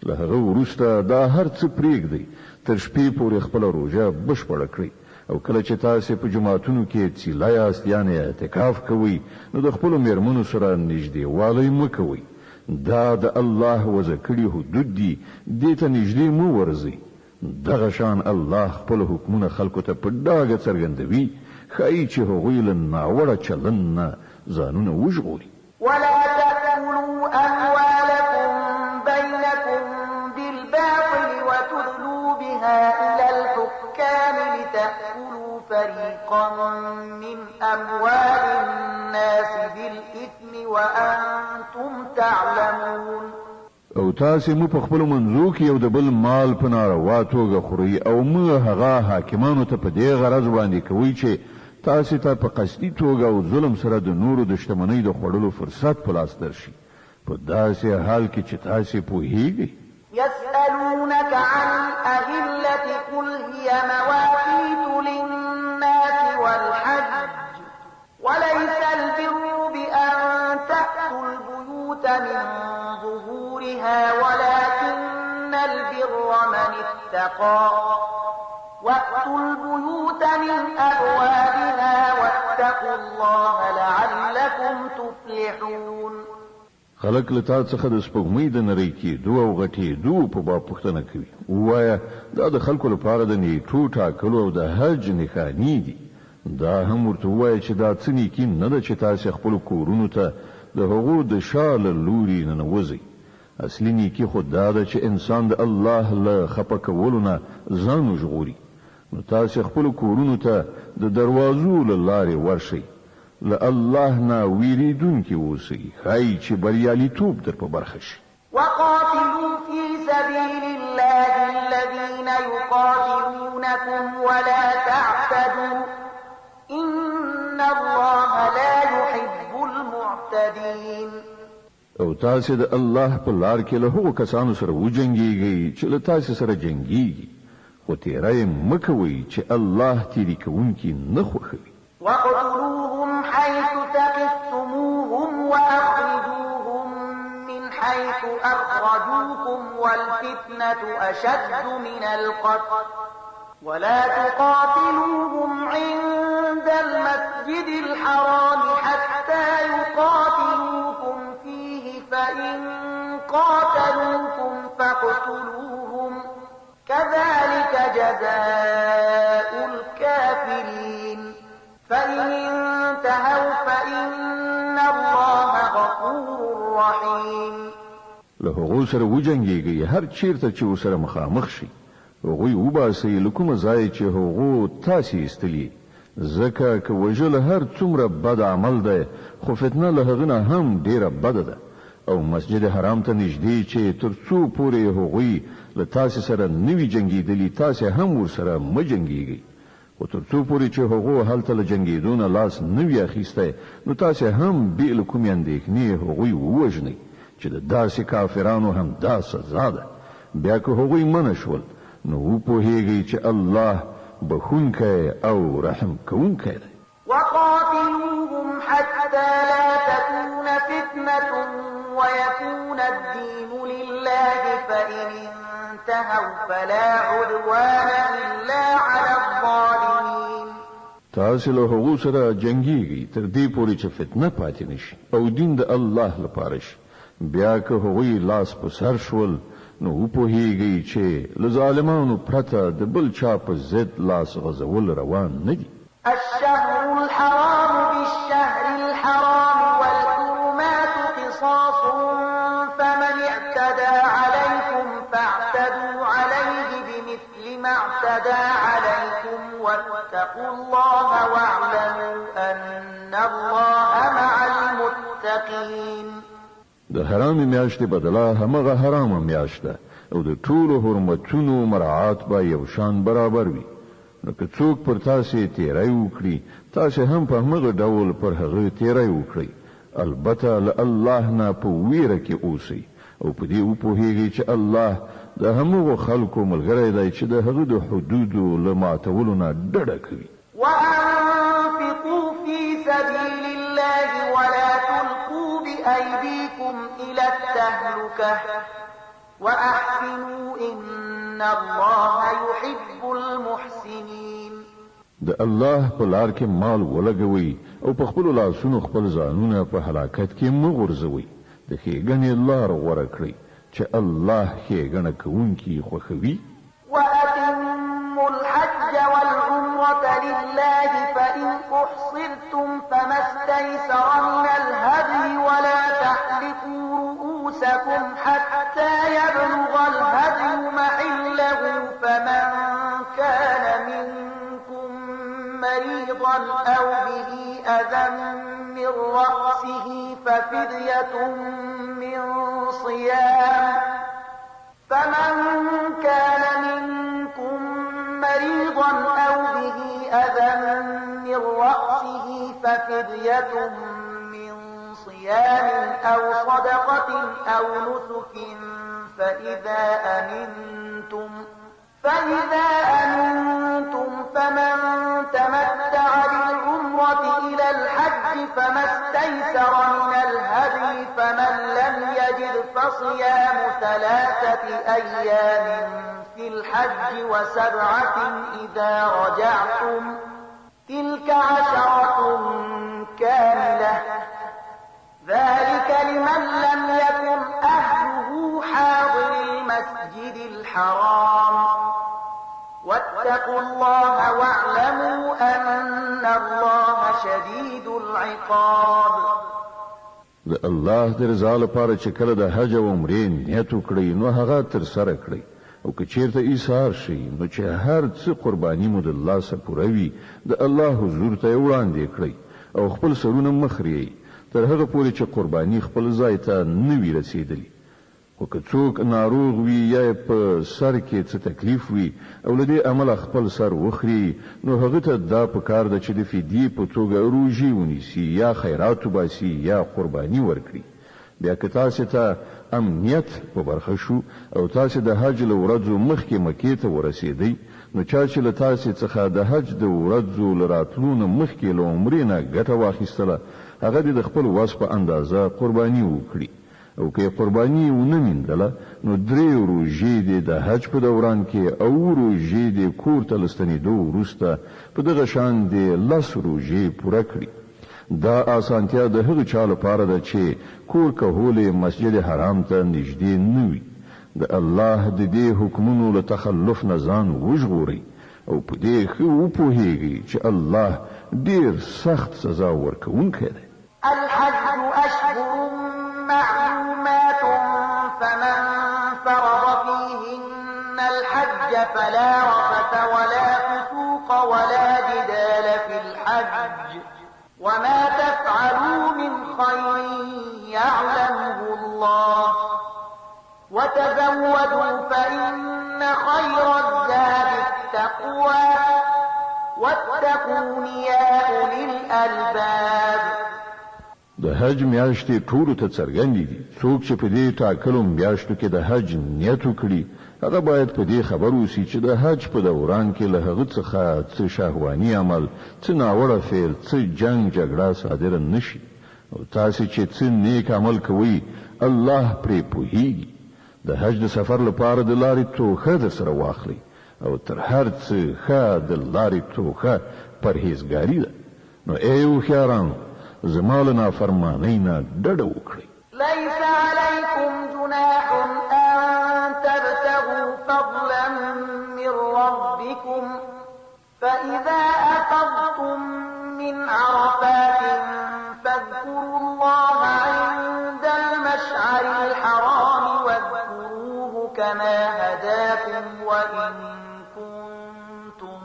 له هغه وروسته دا هر څه پرېږدئ تر شپې پورې خپله روژه بشپړه کړئ او کله چې تاسو په جماعتونو کې څیلا یاست یعنی اعتکاف کوئ نو د خپل میرمنو سره نږدې والی مکوئ دا د الله وذکری حدود دي دې ته نږدې مو ورځي دغه شان الله خپل حکمونه خلکو ته په ډاګه څرګندوي خای چې هغوی له ناوړه چلن نه ځانونه وژغوري ولا تأكلوا أموالكم بينكم بالباطل وتدلوا بها إلى الحكام لتأكلوا فريقا من أموال الناس بالإثم وأنتم تعلمون او تاسو مو په خپل منځو کې یو د بل مال په ناروا توګه خوري او موږ هغه حاکمانو ته په دې غرض باندې کوي چې تاسو ته په قصدي توګه او ظلم سره د نورو د شتمنۍ د خوړلو فرصت په لاس درشي په داسې حال کې چې تاسو پوهیږئ يسألونك عن الأهلة قل هي مواقيت للناس والحج وليس البر بأن تأتوا البيوت من ظهورها ولكن البر من اتقى وأتوا البيوت من أبوابها واتقوا الله لعلكم تفلحون خلق لتا څخه د سپوږمۍ د نری کېدو او غټېدو په باب پوښتنه کوي وایا دا د خلکو لپاره د نیټو ټاکلو او د حج نښانې دي دا هم ورته وایي چې دا څه نیکي نه ده چې تاسو خپل کورونو ته د هغو د شاله لوري ننوځئ اصلي نیکي خو دا ده چې انسان د الله له خفه کولو نه ځان وژغوري نو تاسو خپل کورونو ته د دروازو له لارې ورشئ له الله نه ویریدونکي اوسئ ښایي چې بریالیتوب در په برخه شي وقاتلوا في سبيل الله الذين يقاتلونكم ولا تعتدوا إن الله لا يحب المعتدين او تاسو د الله په لار کې له هغو کسانو سره وجنګیږئ چې له تاسو سره جنګیږي خو تیری مکوئ چې الله تیری کوونکي نه خوښوي وَاقْتُلُوهُمْ حَيْثُ ثَقِفْتُمُوهُمْ وَأَخْرِجُوهُم مِّنْ حَيْثُ أَخْرَجُوكُمْ وَالْفِتْنَةُ أَشَدُّ مِنَ الْقَتْلِ وَلَا تُقَاتِلُوهُمْ عِندَ الْمَسْجِدِ الْحَرَامِ حَتَّى يُقَاتِلُوكُمْ فِيهِ فَإِن قَاتَلُوكُمْ فَاقْتُلُوهُمْ كَذَلِكَ جَزَاءُ الْكَافِرِينَ فَإِنِ انتهوا فَإِنَّ اللَّهَ غَفُورٌ رَّحِيمٌ له هغو سره وجنګیږي هر چیرته چې وسره مخامخ شي هغوی وباسي له کومه ځای چې هغو تاسې ایستلي ځکه که وژل هر څومره بد عمل دی خو فتنه له هغه نه هم ډیره بده ده او مسجد حرام ته نږدې چې تر څو پورې هغوی له تاسې سره نوي جنګېدلي تاسې هم ورسره مه جنګېږئ خو تر څو پورې چې هغو هلته له جنګېدو نه لاس نه وي اخیستی نو تاسې هم بې له کومې اندېښنې هغوی ووژنئ چې د داسې کافرانو هم دا سزا ده بیا که هغوی منع شول نو وپوهیږئ چې الله بخونکی او رحم کوونکی دی وقاتلوهم حتى لا تكون فتنة ويكون الدين لله فإن انتهوا فلا عدوان إلا على الظالمين تاسو له هغو سره جنګیږئ تر دې پورې چې فتنه پاتې نشي او دین د الله لپاره شي بیا که هغوی لاس په سر شول نو وپوهیږئ چې له ظالمانو پرته د بل چا په ضد لاس غځول روان نه دي الشهر الحرام بالشهر الحرام والحرمات قصاص فمن اعتدى عليكم فاعتدوا عليه بمثل ما اعتدى عليكم واتقوا الله واعلموا أن الله مع المتقين د حرام میاشتې بدله همغه حرام میاشت ده او د ټولو حرمتونو مراعات به یو شان برابر وي نو که څوک پر تاسې تیری وکړي تاسې هم په همغه ډول پر هغه تیری وکړئ البته له الله نه په ویره کې اوسئ او په دې وپوهیږئ چې الله د همغو خلکو ملګری دی چې د هغه د حدودو له ماتولو نه ډډه کوي وأنفقوا في سبيل الله ولا تلقوا بأيديكم إلى التهلكة وأحسنوا إن الله يحب المحسنين د الله په لار کې مال ولګوي او په خپل لاسونو خپل ځانونه په هلاکت کې مغورځوي د ښېګڼې لار غوره کړئ چې الله ښېګڼه کوونکي خوښوي. وأتموا الحج والعمرة لله فإن أحصرتم فما استيسر من الهدي ولا تحلقوا رؤوسكم حتى يبلغ الهدي محله فمن كان منكم مريضا أو به أذى من رأسه ففدية من صيام فمن كان منكم مريضا أو به أذى من رأسه ففدية من صيام أو صدقة أو نسك فإذا أمنتم فمن تمتع بالعمرة إلى الحج فما استيسر من الهدي فمن لم يجد فصيام 3 أيام في الحج و7 إذا رجعتم تلك 10 كاملة ذلك لمن لم يكن أهله حاضر المسجد الحرام واتقوا الله واعلموا أن الله شديد العقاب. د الله د رضا لپاره چې کله د حج او عمرې نیت وکړئ نو هغه تر سره کړئ او که چیرته ایثار شي نو چې هر څه قرباني مو د الله سره پوره وي د الله حضور ته وړاندې کړئ او خپل سرونه مخرئ تر هغه پورې چې قرباني خپل ځای ته نه وي رسیدلی. خو که څوک ناروغ وي یا په سر کې څه تکلیف وي او له دې عمله خپل سر وخري نو هغه ته دا پکار ده چې د فدیې په توګه روژې ونیسي یا خیرات وباسي یا قرباني ورکړي. بیا که تاسې ته امنیت په برخه شو او تاسې د حج له ورځو مخکې مکې ته ورسېدئ نو چا چې له تاسې څخه د حج د ورځو له راتلو نه مخکې له عمرې نه ګټه واخیستله هغه د خپل وس په اندازه قرباني وکړي او که قرباني ونه میندله نو 3 روژې د حج په دوران کې او روژې د کور ته لستنېدو وروسته په دغه شان د 10 روژې پوره کړي. دا آسانتیا د هغو چا لپاره ده چې کور کهول مسجد حرام ته نږدې نه وي. د الله د دې حکمونو له تخلف نه ځان وژغورئ او په دې ښه وپوهیږئ چې الله ډېر سخت سزا ورکوونکی دی. الحج أشهر معلومات فمن فرض فيهن الحج فلا رفث ولا فسوق ولا جدال في الحج وما تفعلوا من خير يعلمه الله وتزودوا فإن خير الزاد التقوى واتقون يا أولي الألباب. د حج میاشتې ټولو ته څرګندې دي. څوک چې په دې ټاکلو میاشتو کې د حج نیت وکړي هغه باید په دې خبر اوسي چې د حج په دوران کې له هغه څخه څه شهواني عمل څه ناوړه فعل څه جنگ جګړه صادره نشي او تاسو چې څه نیک عمل کوئ الله پرې پوهیږي. د حج د سفر لپاره د لارې توښه در سره واخلئ او تر هر څه ښه د لارې توښه پرهیزګاري ده. نو ای هوښیارانو زما له نافرمانۍ نه ډډه وکړئ. ليس عليكم جناح أن تبتغوا فضلا من ربكم فإذا أفضتم من عرفات فاذكروا الله عند المشعر الحرام واذكروه كما هداكم وإن كنتم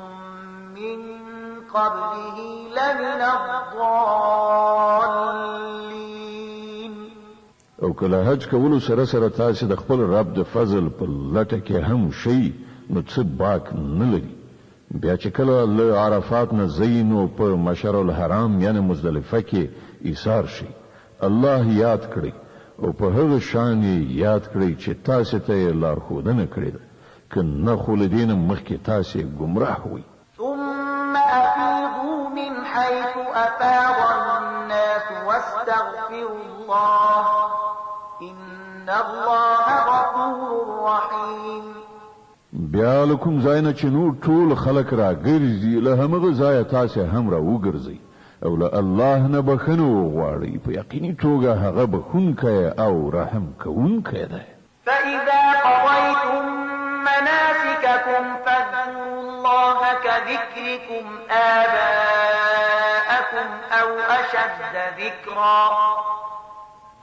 من قبله لمن الضالين. او کله حج کولو سره سره تاسو د خپل رب د فضل په لټه کې هم شي نو څه باک نه لري. بیا چې کله له عرفات نه زینو په مشعر الحرام یعنی مزدلفه کې ایثار شي الله یاد کړئ او په هغه شان یاد کړئ چې تاسو ته لارښودنه کړې ده که نه خو له دې نه مخکې تاسو ګمراه وئ. ثم أفيضوا من حيث أفاض الناس واستغفروا الله إن الله غفور رحيم. بیا له کوم ځای نه چې نور ټول خلک راګرځي له همغه ځایه تاسې هم راوګرځئ او له الله نه بخښنه وغواړئ په یقیني توګه هغه بخښونکی او رحم کوونکی دی. فإذا قضيتم مناسككم فاذكروا الله كذكركم آباءكم أو أشد ذكرا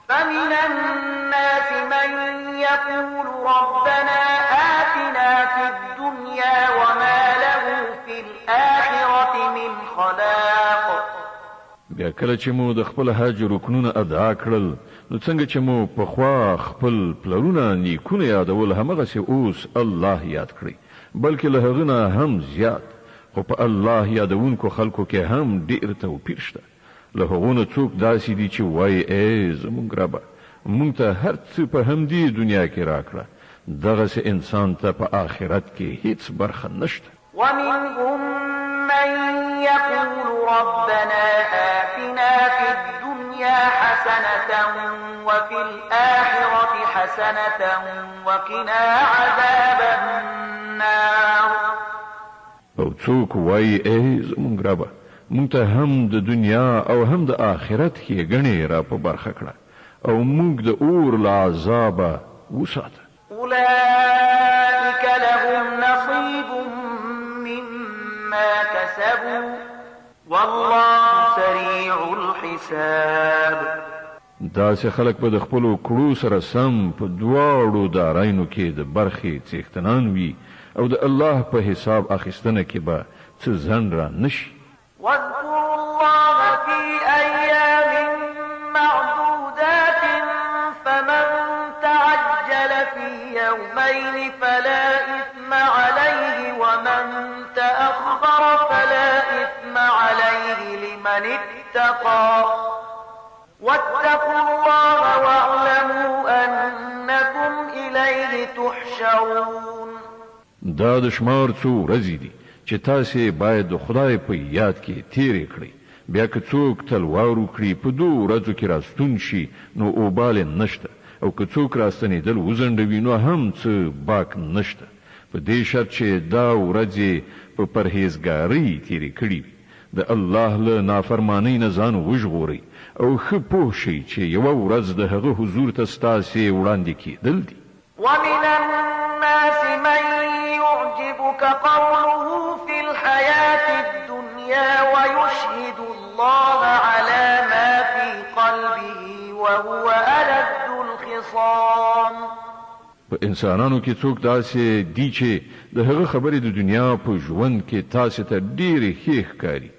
فمن الناس من يقول ربنا آتنا في الدنيا وما له في الآخرة من خلاق. بیا کله چې مو د خپل حج رکنونه ادا کړل نو څنګه چې مو په خوا خپل پلرونه نیکونه یادول همغسې اوس الله یاد کړئ بلکې له هغه نه هم زیات خو په الله یادونکو خلکو کې هم ډېر توپیر شته. له هغو نه څوک داسې دي چې وایي ای زموږ ربه موږ ته هر څه په همدې دنیا کې راکړه دغسې انسان ته په آخرت کې هیڅ برخه نشته. ومنهم من يقول ربنا آتنا في الدنيا حسنة وفي الآخرة حسنة وقنا عذاب النار. او څوک وایي ای زموږ ربه موږ ته هم د دنیا او هم د آخرت ښېګڼې را په برخه کړه او موږ د اور له عذابه وساته. أولئك لهم نصيب مما كسبوا والله سريع الحساب. داسې خلک به د خپلو کړو سره سم په دواړو دارایانو کې د برخې څښتنان وي او د الله په حساب اخیستنه کې به څه ځنډ را نشي. واذكروا الله في أيام معدودات فمن تعجل في يومين فلا إثم عليه ومن تأخر فلا إثم عليه لمن اتقى واتقوا الله واعلموا أنكم إليه تحشرون. دا د شمار څو ورځې دي چې تاسې باید د خدای په یاد کې تیرې کړئ. بیا که څوک تلوار وکړي په 2 ورځو کې راستون شي نو اوبال نشته او که څوک راستنېدل وزنډوي نو هم څه باک نشته په دې شرط چې دا ورځې په پرهیزګارۍ تیرې کړي وي. د الله له نافرمانۍ نه ځان وژغورئ او ښه پوه شئ چې یوه ورځ د هغه حضور ته ستاسې وړاندې کېدل دي. ومن الناس من يعجبك قوله في الحياة الدنيا ويشهد الله على ما في قلبه وهو ألد الخصام. په انسانانو کې څوک داسې دي چې د هغه خبرې د دنیا په ژوند کې تاسې ته ډېرې ښې ښکاري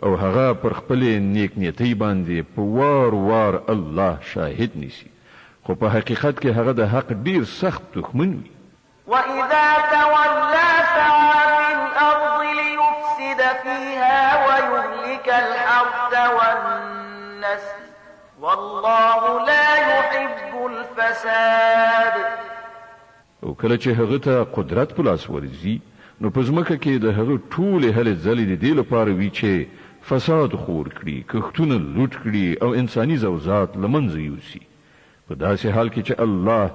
او هغه پر خپلې نیکنیتۍ باندې په وار وار الله شاهد نیسي خو په حقیقت کې هغه د حق ډېر سخت دښمن وي. وإذا تولى سعى في الأرض ليفسد فيها ويهلك الحرث والنسل والله لا يحب الفساد. او کله چې هغه ته قدرت په لاس ورځي نو په ځمکه کې د هغه ټولې هلې ځلې د دې لپاره وي چې فساد خور کړي کښتونه لوټ کړي او انساني زوزات له منځه یوسي. په داسې حال کې چې الله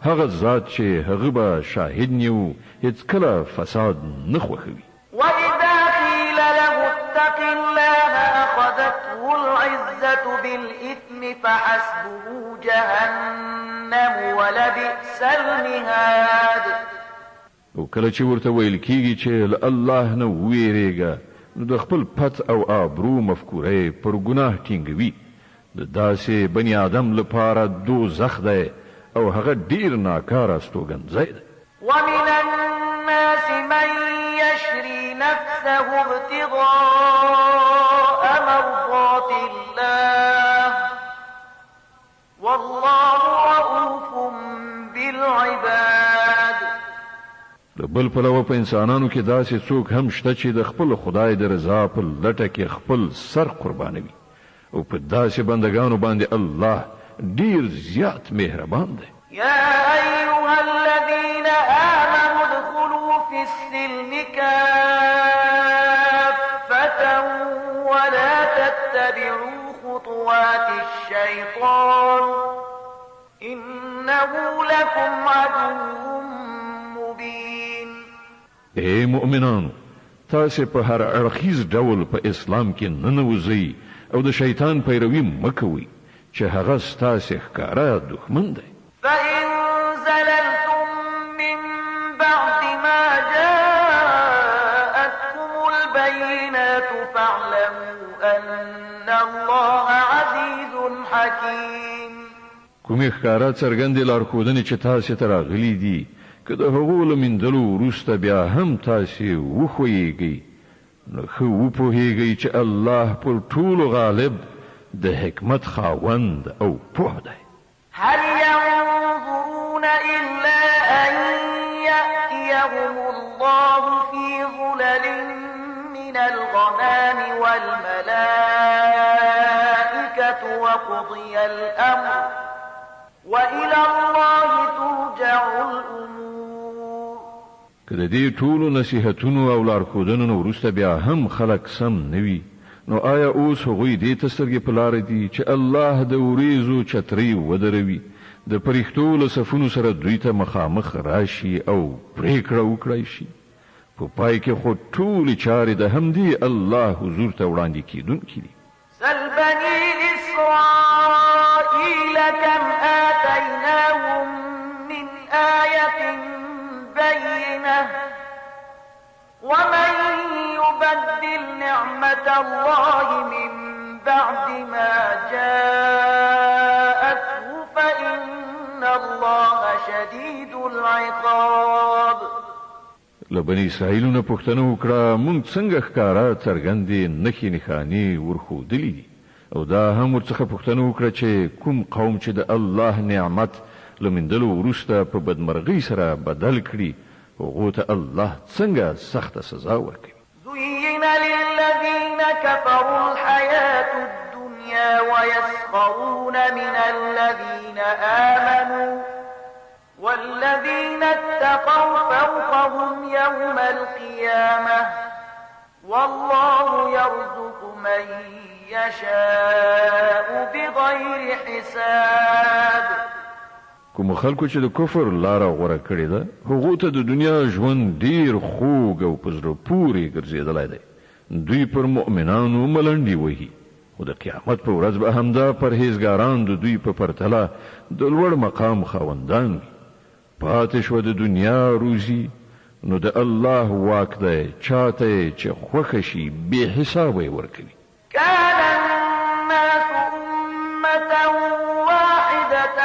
هغه ذات چې هغه به شاهد نیو هیڅ کله فساد نه خوښوي. وإذا قيل له اتق الله أخذته العزة بالإثم فحسبه جهنم ولبئس المهاد. او کله چې ورته ویل کیږي چې الله نه ویریږه نو د خپل پت او آبرو مفکوره پر ګناه ټینګوي. د داسې بني آدم لپاره دوزخ دی او هغه ډیر ناکاره استوګنځی دی. ومن الناس من يشري نفسه ابتغاء مرضات الله والله رؤوف بالعباد. بل پلوه په انسانانو کې داسې څوک هم شته چې د خپل خدای د رضا په لټه کې خپل سر قربانوي او په داسې بندگانو باندې الله ډیر زیات مهربان دی. يا أيها الذين آمنوا ادخلوا في السلم كافة ولا تتبعوا خطوات الشيطان إنه لكم عدو مبين. اے مؤمنانو تاسې په هر اړخیز ډول په اسلام کې ننوځئ او د شیطان پیروي مه کوئ چې هغه ستاسې ښکاره دښمن دی. فإن زللتم من بعد ما جاءتكم البينات فاعلموا أن الله عزيز حكيم. کومې ښکاره څرګندې لارښودنې چې تاسې ته راغلي دي که د هغو له میندلو وروسته بیا هم تاسې وښویېږئ نو ښه وپوهېږئ چې الله پر ټولو غالب د حکمت خاوند او پوه دی. هل ينظرون إلا أن يأتيهم الله في ظلل من الغمام والملائكة وقضي الأمر وإلى الله ترجع الأمور. که د دې ټولو نصیحتونو او لارښودنو نه وروسته بیا هم خلک سم نه وي نو آیا اوس هغوی دې ته سترګې په لاره دي چې الله د وریځو چترۍ ودروي د پرښتو له صفونو سره دوی ته مخامخ راشي او پرېکړه وکړای شي؟ په پای کې خو ټولې چارې د همدې الله حضور ته وړاندې کېدونکي دي. سل بني إسرائيل كم آتيناهم من آية بينة ومن يبدل نعمة الله من بعد ما جاءته فإن الله شديد العقاب. لبني اسرائیل نه پوښتنه وکړه مونږ څنګه ښکارا څرګندې نښې نښانې ورښودلې دي او دا هم ورڅخه پوښتنه وکړه چې کوم قوم چې د الله نعمت له میندلو وروسته په بدمرغۍ سره بدل کړي هغو ته الله څنګه سخته سزا ورکوي. زين للذين كفروا الحياة الدنيا ويسخرون من الذين آمنوا والذين اتقوا فوقهم يوم القيامة والله يرزق من يشاء بغير حساب. کوم خلکو چې د کفر لاره غوره کړې ده هغو ته د دنیا ژوند ډیر خوږ او په زړه پورې ګرځېدلی دی. دوی پر مؤمنانو ملنډې وهي خو د قیامت په ورځ به همدا پرهیزګاران د دوی په پرتله د لوړ مقام خاوندان وي. پاتې شوه د دنیا روزي نو د الله واک دی چاته چې خوښه شي بې حسابه یې ورکوي. كان الناس أمة واحدة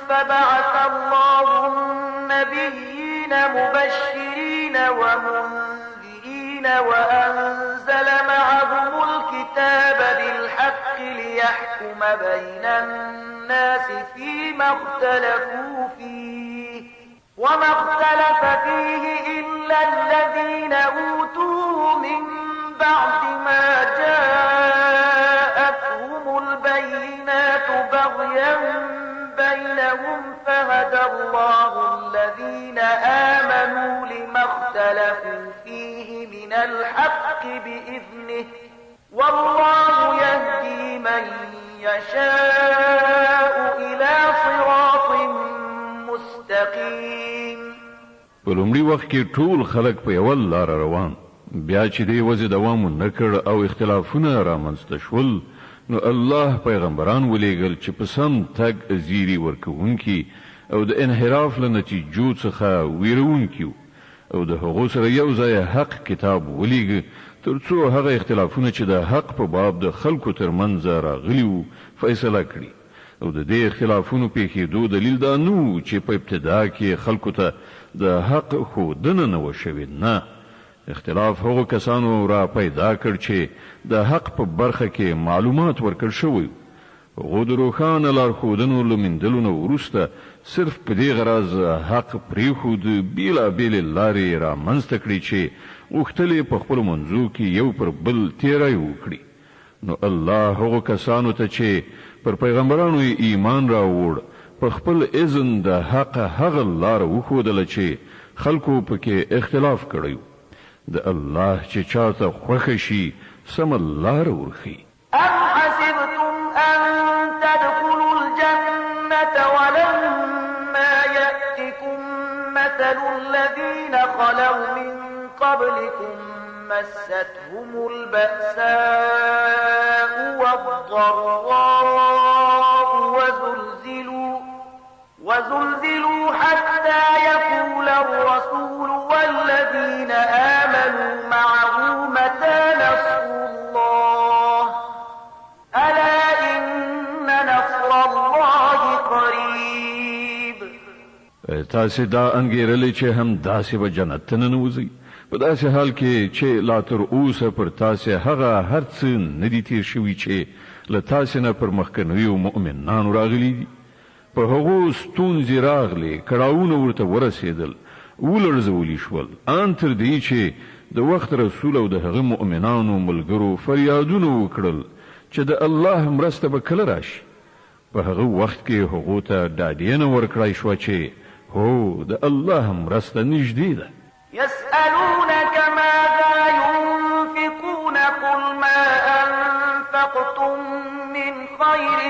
فبعث الله النبيين مبشرين ومنذرين وأنزل معهم الكتاب بالحق ليحكم بين الناس فيما اختلفوا فيه وما اختلف فيه إلا الذين أوتوه من بعد ما جاءتهم البينات بغيا بينهم فهدى الله الذين آمنوا لما اختلفوا فيه من الحق بإذنه والله يهدي من يشاء إلى صراط مستقيم. په لومړي وخت کې ټول خلک په یوه لار روان بیا چې دې وځي دوام نه کړ او اختلافونه رامنځته شول نو الله پیغمبران ولېږل چې په سم تګ زیری ورکوونکي او د انحراف له نتیجو څخه ویرونکي او د هغو سره یو ځای حق کتاب ولېږه تر څو هغه اختلافونه چې د حق په باب د خلکو ترمنځ راغلي وو فیصله کړي. او د دې اختلافونو پیښېدو دلیل دا نه چې په ابتدا کې خلکو ته د حق ښودنه نه وه شوې، نه، اختلاف هغو کسانو را پیدا کړ چې د حق په برخه کې معلومات ورکړ شوی. هغو د روښانه لارښودنو له موندلو نه وروسته صرف په دې غرض حق پرېښود بېلابېلې لارې رامنځته کړي چې غوښتل یې په خپلو منځو کې یو پر بل تېری وکړي. نو الله هغو کسانو ته چې پر پیغمبرانو یې ایمان راوړ په خپل اذن د حق هغه لاره وښودله چې خلکو پکې اختلاف کړی. د الله چې چاته خوښه شي سمه لاره ورښي. أم حسبتم أن تدخلوا الجنة ولما يأتكم مثل الذين خلوا من قبلكم مستهم البأساء والضراء وزلزلوا حتى يقول الرسول والذين آمنوا معه متى نصر الله ألا إن نصر الله قريب. تاسې دا انګیرلې چې هم داسې به جنت ته ننوځئ، په داسې حال کې چې لا تر اوسه پر تاسې هغه هر څه نه دي تیر شوي چې له تاسې نه پر مخکنیو مؤمنانو راغلي دي. په هغو ستونزې راغلې، کړاوونه ورته ورسېدل، ولړزولي شول، ان تر دې چې د وخت رسول او د هغه مؤمنانو ملګرو فریادونه وکړل چې د الله مرسته به کله راشي. په هغه وخت کې هغو ته ډاډینه ورکړای شوه چې هو د الله مرسته نږدې ده. يسألونك ماذا ينفقون قل ما أنفقتم من خير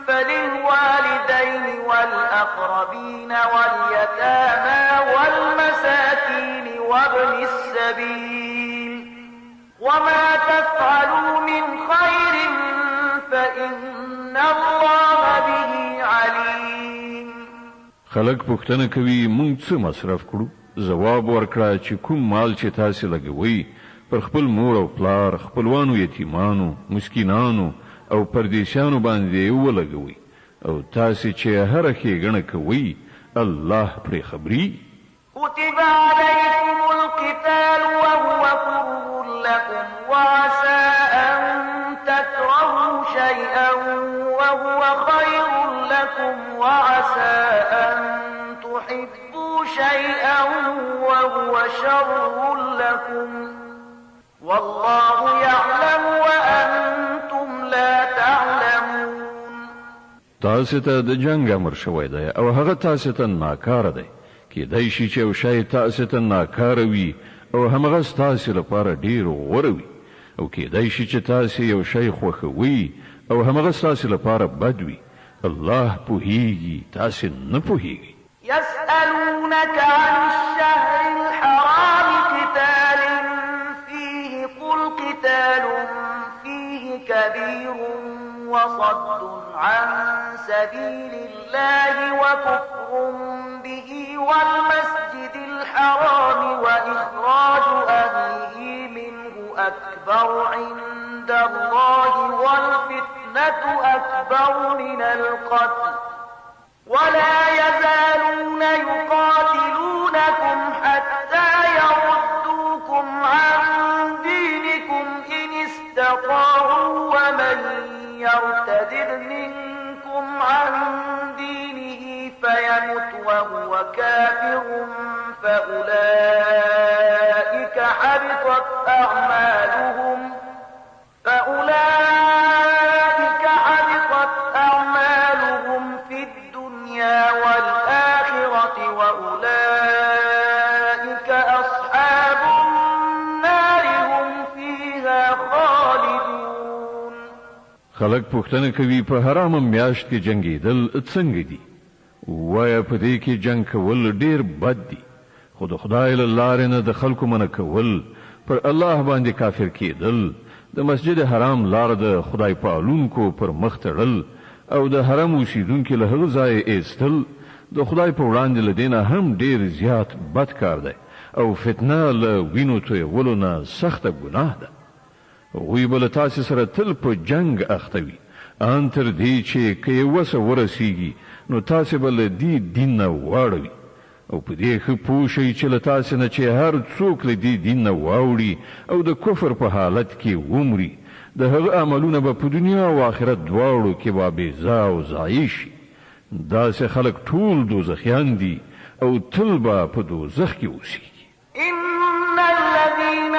فللوالدين والأقربين واليتامى والمساكين وابن السبيل وما تفعلوا من خير فإن الله به عليم. خلق پوښتنه کوي مونږ څه مصرف کړو؟ جواب ورکړه چې کوم مال چې تاسو لګوي پر خپل مور او پلار، خپلوانو، یتیمانو، مسکینانو او پردیسانو باندې ولګوي، او تاسو چې هر ښېګڼه کوي الله پرې خبري. كتب عليكم القتال وهو كره لكم وعسى أن تكرهوا شيئا وهو خير لكم وعسى أن تحبوا شيئا وهو شر لكم والله يعلم وأنتم لا تعلمون. تاسو ته د جنگ امر شوی دی او هغه تاسو ته ناکاره دی. کېدای شي چې یو شی تاسو ته ناکاره وي او همغه تاسو لپاره ډیر غوره وي، او کېدای شي چې تاسو یو شی خوښوي او همغه تاسو لپاره بد وي. الله پوهیږي، تاسو نه پوهیږئ. يسألونك عن الشهر الحرام قتال فيه قل قتال فيه كبير وصد عن سبيل الله وكفر به والمسجد الحرام وإخراج أهله منه أكبر عند الله والفتنة أكبر من القتل ولا يزالون يقاتلونكم حتى يردوكم عن دينكم إن استطاعوا ومن يرتد منكم عن دينه فيمت وهو كافر فأولئك حبطت أعمالهم في الدنيا والآخرة وأولئك أصحاب النار هم فيها خالدون. خلق پوښتنه کوي په حرام میاشت کې جنگیدل څنګه دي؟ وای په دې کې جنگ کول ډیر بد دي، خو د خدای له لارې نه د خلکو منع کول، پر الله باندې کافر کېدل، د مسجد حرام لار د خدای پالونکو پر مخ تړل او د حرم اوسیدونکو له هغه ځای ایستل د خدای په وړاندې له دینه هم ډیر زیات بد کار دی او فتنه له وینو تویولو نه سخته ګناه ده. هغوی به له تاسې سره تل په جنگ اخته وي، ان تر دې چې که یې وسه ورسیږي نو تاسې به له دې دین نه واړوي، او په دې ښه پوه شئ چې له تاسې نه چې هر څوک له دې دین نه واوړي او د کفر په حالت کې ومري، د هغه عملونه به په دنیا او آخرت دواړو کې به بېځا او ضایع شي. داسې خلک ټول دوزخیان دي او تل به په دوزخ کې اوسېږي. إن الذين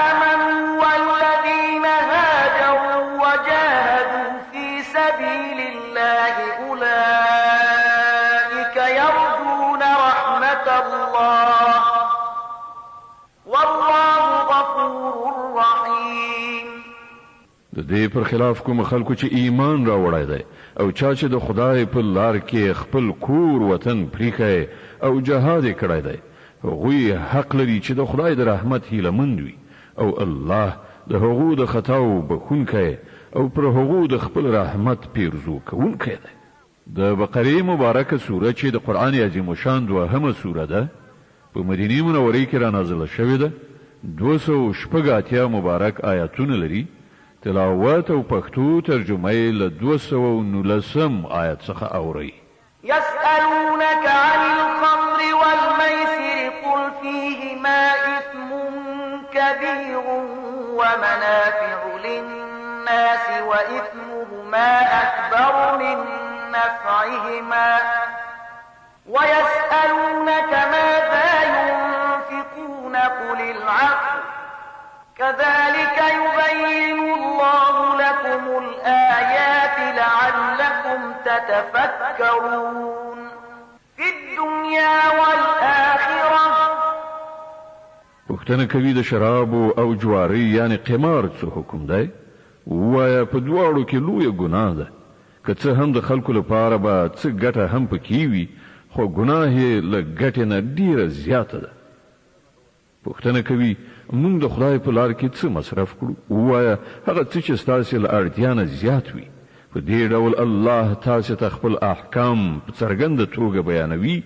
آمنوا والذين هاجروا وجاهدوا في سبيل الله أولئك يرجون رحمة الله والله غفور رحيم. د دې پر خلاف کوم خلکو چې ایمان راوړی دی او چا چې د خدای په لار کې خپل کور وطن پریښی او جهاد یې کړی دی، هغوی حق لري چې د خدای د رحمت هیله مند وي او الله د هغو د خطاو بخونکی او پر هغو د خپل رحمت پیرزو کوونکی دی. د بقره مبارکه سوره چې د قرآن عظیم شان دوهمه سوره ده په مدینه منوره کې را نازله شوې ده. 280 مبارک آیاتونه لري. تلاوت او پښتو ترجمه یې له 219 آیت څخه اوري. يسألونك عن الخمر والميسر قل فيهما إثم كبير ومنافع للناس وإثمهما أكبر من نفعهما ويسألونك ماذا ينفقون قل العفو كذلك يبين الله لكم الآيات لعلكم تتفكرون في الدنيا والآخرة. پوښتنه کوي د شراب او جواری یعنی قمار څه حکم دی؟ وایا په دواړو کې لویه ګناه ده. که څه هم د خلکو لپاره به څه ګټه هم پکې وي خو ګناه یې له ګټې نه ډیره زیاته ده. پوښتنه کوي موږ د خدای په لار کې څه مصرف کړو؟ وایا هغه څه چې ستاسو له اړتیا نه زیات وي. په دې ډول الله تاسو ته خپل احکام په څرګنده توګه بیانوي.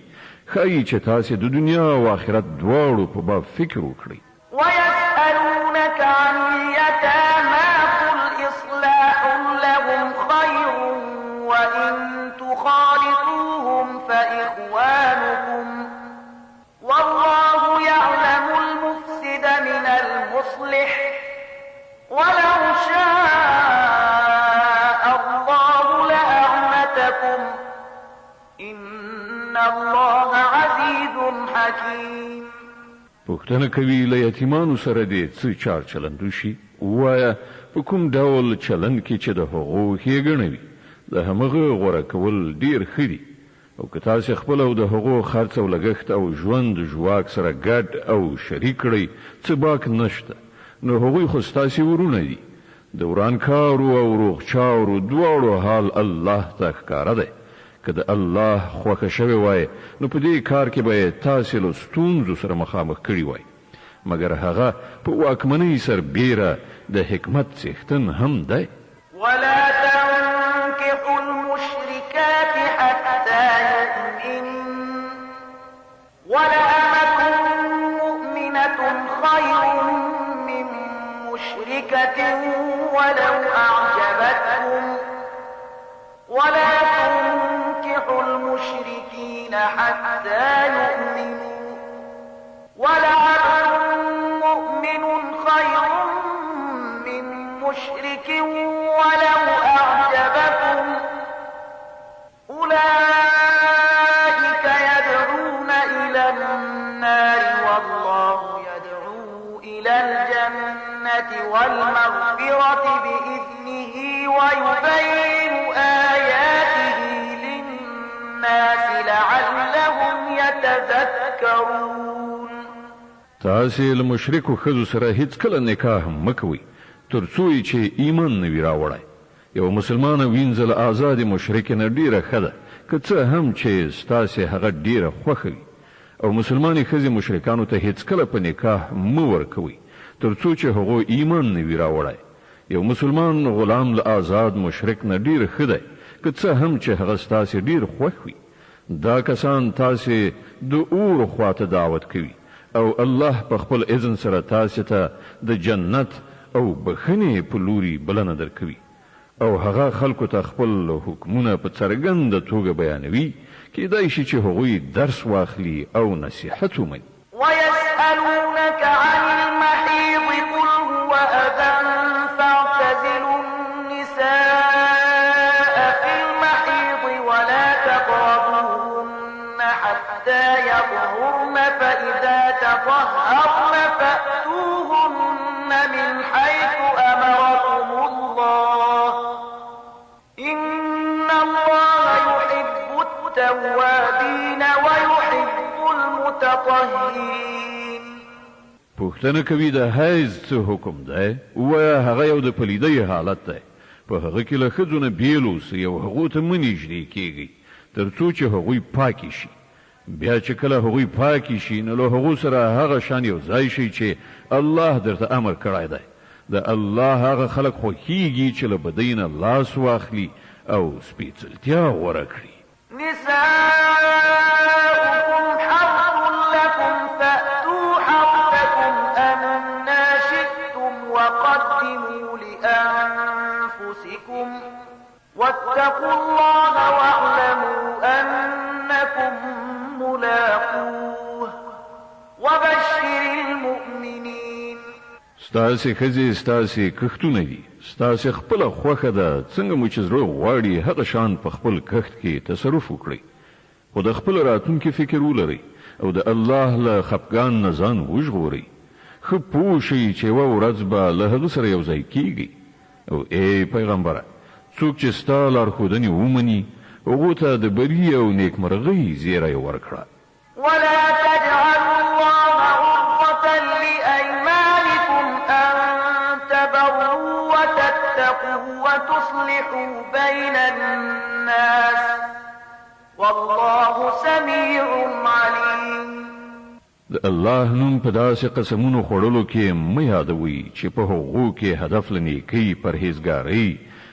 ښایي چې تاسو د دنیا او آخرت دواړو په باب فکر وکړئ. ويسألونك عن اليتامى قل إصلاح لهم خير وإن تخالطوهم فإخوانكم والله يعلم المفسد من المصلح ولو شاء الله لأعنتكم إن الله عزيز حكيم. پوښتنه کوي له یتیمانو سره دې څه چار چلند وشي؟ وایا په کوم ډول چلند کې چې د هغو ښېګڼه وي د همغه غوره کول ډیر ښه دي. او که تاسو خپل او د هغو خرڅ او لګښت او ژوند ژواک سره ګډ او شریک کړئ څه باک نشته نو هغوی خو ستاسو ورونه دي. د ورانکارو او روغچارو دواړو حال الله ته ښکاره دی. که د الله خوښه شوې وای نو په دې کار کې به تاسو له ستونزو سره مخامخ کړي وای مګر هغه په واکمنۍ سربیره د حکمت څښتن هم دی. ولا تنكحوا المشركات حتى يؤمنن ولأمة مؤمنة خير من مشركة ولو أعجبتكم ولا تنكحوا المشركين حتى يؤمنوا ولعبد مؤمن خير من مشرك ولو أعجبكم أولئك يدعون إلى النار والله يدعو إلى الجنة والمغفرة بإذنه ويبين آياته للناس لعلهم يتذكرون. تاسو له مشرکو خزو سره هیڅ کله نکاح مکوئ ترڅو چې ایمان نوی راوړی. یو مسلمان وینځل آزاد مشرک نه ډیره خده که څه هم چې ستاسو هغه ډیره خوښوي او مسلمانې خزي مشرکانو ته هیڅ کله په نکاح مو ورکوي ترڅو چې هغه ایمان نوی راوړی. یو مسلمان غلام له آزاد مشرک نه ډیر خده که څه هم چې هغه ستاسو ډیر خوښوي. دا کسان تاسو د اور خواته دعوت کوي او الله په خپل اذن سره تاسو ته د جنت او بخنه په لوري بلنه درکوي او هغه خلکو ته خپل حکمونه په څرګنده توګه بیانوي کېدای شي چې هغوی درس واخلي او نصيحت ومني. ويسألونك عن المحيض قل هو أذى فاعتزلوا النساء في المحيض ولا تقربوهن حتى يطهرن فإذا تطهرن فأتوهن من حيث أمركم الله إن الله يحب التوابين ويحب المتطهرين. پوښتنه کوي د حیض څه حکم دی؟ وایا هغه یو د پلیدۍ حالت دی. په هغه کې له ښځو نه بیل اوسئ او هغو ته مه نږدې کیږئ تر څو چې هغوی پاکې شي. بیا چې کله هغوی پاکی شي نو له هغو سره هغه شان یو ځای شي چې الله درته امر کړی دی د الله هغه خلق خوښیږي چې له بدۍ نه لاس واخلي او سپېڅلتیا غوره کړي نساؤكم حرث لكم فأتوا حرثكم أنا شئتم وقدموا لأنفسكم واتقوا الله واعلموا أنكم ملاقوه وبشر المؤمنين ستاسې ښځې ستاسې کښتونه دي ستاسې خپله خوښه ده څنګه مو چې زړه غواړي هغه شان په خپل کښت کې تصرف وکړئ خو د خپل راتلونکي فکر ولرئ او د الله له خفګان نه ځان وژغورئ ښه پوه شئ چې یوه ورځ به له هغه سره یو ځای کیږئ او ای پیغمبره څوک چې ستا لارښودنې ومني هغو ته د بري او نیکمرغۍ زیری ورکړه ولا تجعلوا الله عرضة لأيمانكم أن تبروا وتتقوا وتصلحوا بين الناس والله سميع عليم د الله نوم په داسې قسمونو خوړلو کې مه یادوئ چې په هغو کې هدف له نیکۍ پرهیزګارۍ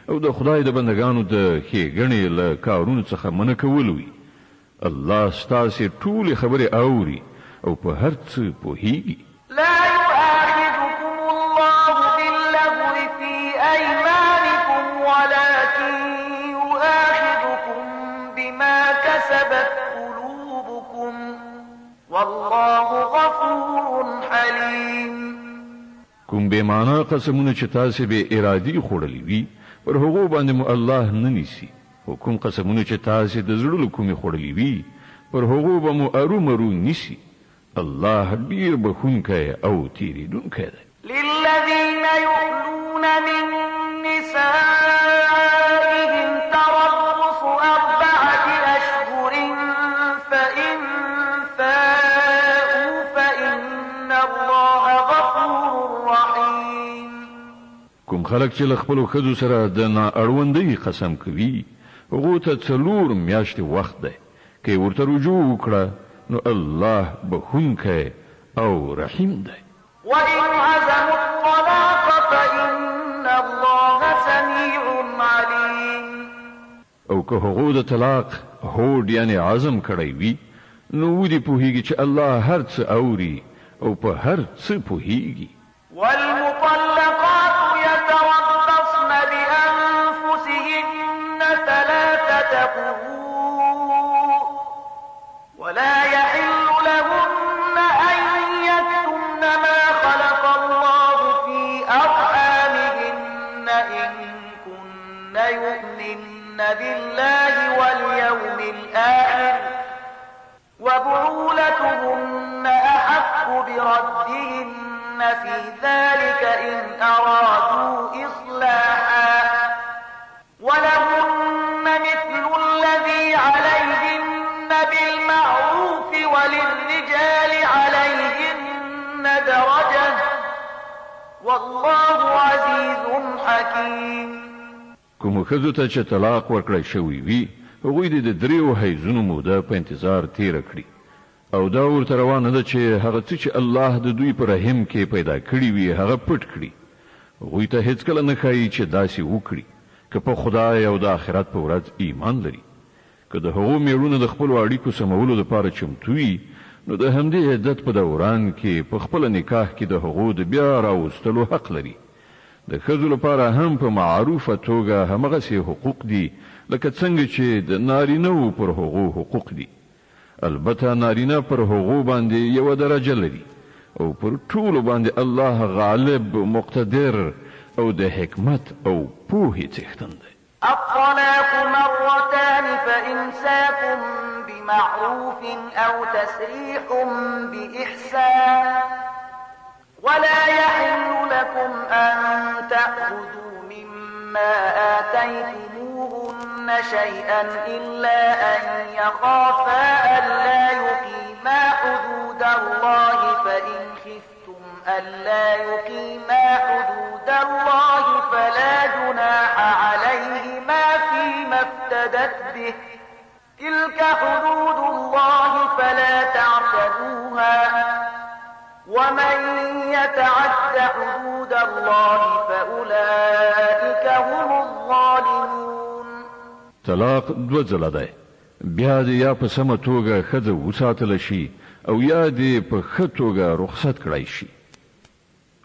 او د خدای د بندگانو د ښېګڼې له کارونو څخه منع کول وي الله ستاسې ټولې خبرې اوري او په هر څه پوهیږي لا يؤاخذكم الله باللغو في أيمانكم ولكن يؤاخذكم بما كسبت قلوبكم والله غفور حليم کوم بې معنا قسمونه چې تاسې بې ارادي خوړلي وي پر هغو باندې مو الله نه نیسي او کوم قسمونه چې تاسې د زړه له کومې خوړلي وي پر هغو به مو ارومرو نیسي الله ډیر بخونکی او تیریدونکی دی للذين يؤلون من نسائهم تربص 4 أشهر فإن فاءوا فإن الله غفور رحيم کوم خلک چې له خپلو ښځو سره د نااړوندۍ قسم کوي هغو ته 4 میاشتې وخت دی که ورته رجوع وکړه نو الله بخونکی او رحیم دی وإن عزموا الطلاق فإن الله سميع عليم او که هغو د طلاق هوډ یعنی عزم کړی وي نو ودې پوهیږي چې الله هر څه اوري او په هر څه پوهیږي والمطلقات يتربصن بأنفسهن 3 قروء ولا يحل لهن أن يكتمن ما خلق الله في أرحامهن إن كن يؤمن بالله واليوم الآخر وبعولتهن أحق بردهن في ذلك إن أرادوا إصلاحا ولهن مثل الذي عليهن بالمعروف وللرجال عليهن درجة والله عزيز حكيم کوم ښځو ته چې طلاق ورکړی شوی وي هغوی د 3 حیضونو موده په انتظار تیره کړي او دا ورته روانه ده چې هغه څه چې الله د دوی په رحم کې پیدا کړي وي هغه پټ کړي هغوی ته هیڅکله نه ښایي چې داسې وکړي که په خدای او د آخرت په ورځ ایمان لري که د هغو میړونه د خپلو اړیکو سمولو لپاره چمتو وي نو د همدې عدت په دوران کې په خپل نکاح کې د هغو د بیا راوستلو حق لري د ښځو لپاره هم په معروفه توګه همغسې حقوق دي لکه څنګه چې د نارینه‌و پر هغو حقوق دي البته نارینه پر هغو باندې یو درجه لري او پر ټولو باندې الله غالب مقتدر او د حکمت او پوهې څښتن دی الطلاق 2 فإمساك بمعروف أو تسريح بإحسان ولا يحل لكم أن تأخذوا مما آتيتموهن شيئا إلا أن يخافا ألا يقيما حدود الله فإن خفتم ألا يقيما حدود الله فلا جناح عليهما فيما افتدت به تلك حدود الله فلا تعتدوها ومن يتعد حدود الله فأولئك هم الظالمون. طلاق دو ځله دی، بیا دې یا په سمه توګه ښځه وساتله شي او یا دې په ښه توګه رخصت کړی شي.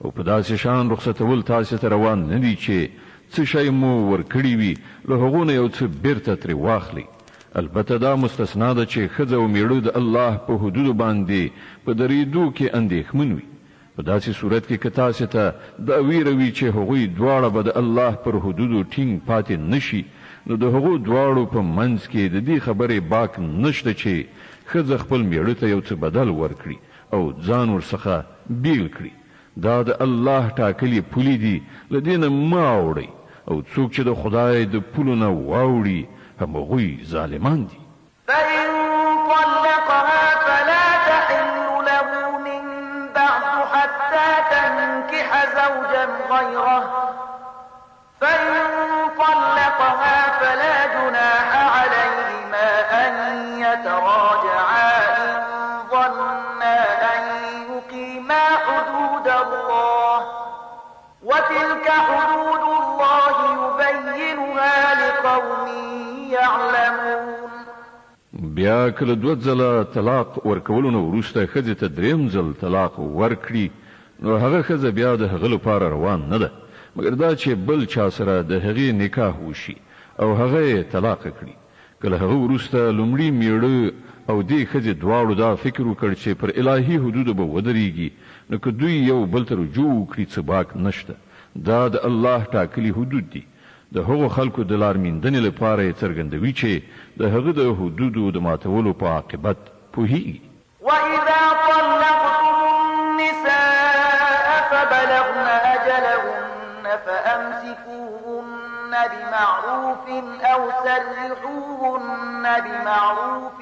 او په داسې شان رخصتول تاسې ته روان نه دي چې څه شی مو ورکړي وي له هغو نه یو څه بیرته ترې واخلي. البته دا مستثنا ده چې ښځه او میړه د الله په حدودو باندې په درېدو کې اندېښمن وي. په داسې صورت کې که تاسې ته دا ویره وي چې هغوی دواړه به د الله پر حدودو ټینګ پاتې نشي، نو د هغو دواړو په منځ کې د دې خبرې باک نشته چې ښځه خپل میړه ته یو څه بدل ورکړي او ځان ورڅخه بیل کړي. دا د الله ټاکلي پولې دي، له دې نه مه اوړئ، او څوک چې د خدای د پولو نه واوړي همغوی ظالمان دي. فإن طلقها فلا تحل له من بعد حتى تنكح زوجا غيره فإن طلقها فلا جناح عليهما أن يتراجعا إن ظنا أن يقيما حدود الله وتلك حدود الله يبينها لقوم يعلمون. بیا کله دوه ځله طلاق ورکولو نه وروسته ښځې ته دریم ځل طلاق ورکړي، نو هغه ښځه بیا د هغه لپاره روان نه ده، مګر دا چې بل چا سره د هغې نکاح وشي او هغه یې طلاق کړي. کله هغه وروسته لومړي میړه او دې ښځې دواړو دا فکر وکړ چې پر الهي حدودو به ودرېږي، نو که دوی یو بل ته رجوع وکړي څه باک نشته. دا د الله ټاکلي حدود دي. د هغو خلکو د لارمیندنې لپاره یې څرګندوي چې د هغه د حدودو د ماتولو په عاقبت پوهیږي. وإذا طلقتم النساء فبلغن أجلهن فأمسكوهن بمعروف أو سرحوهن بمعروف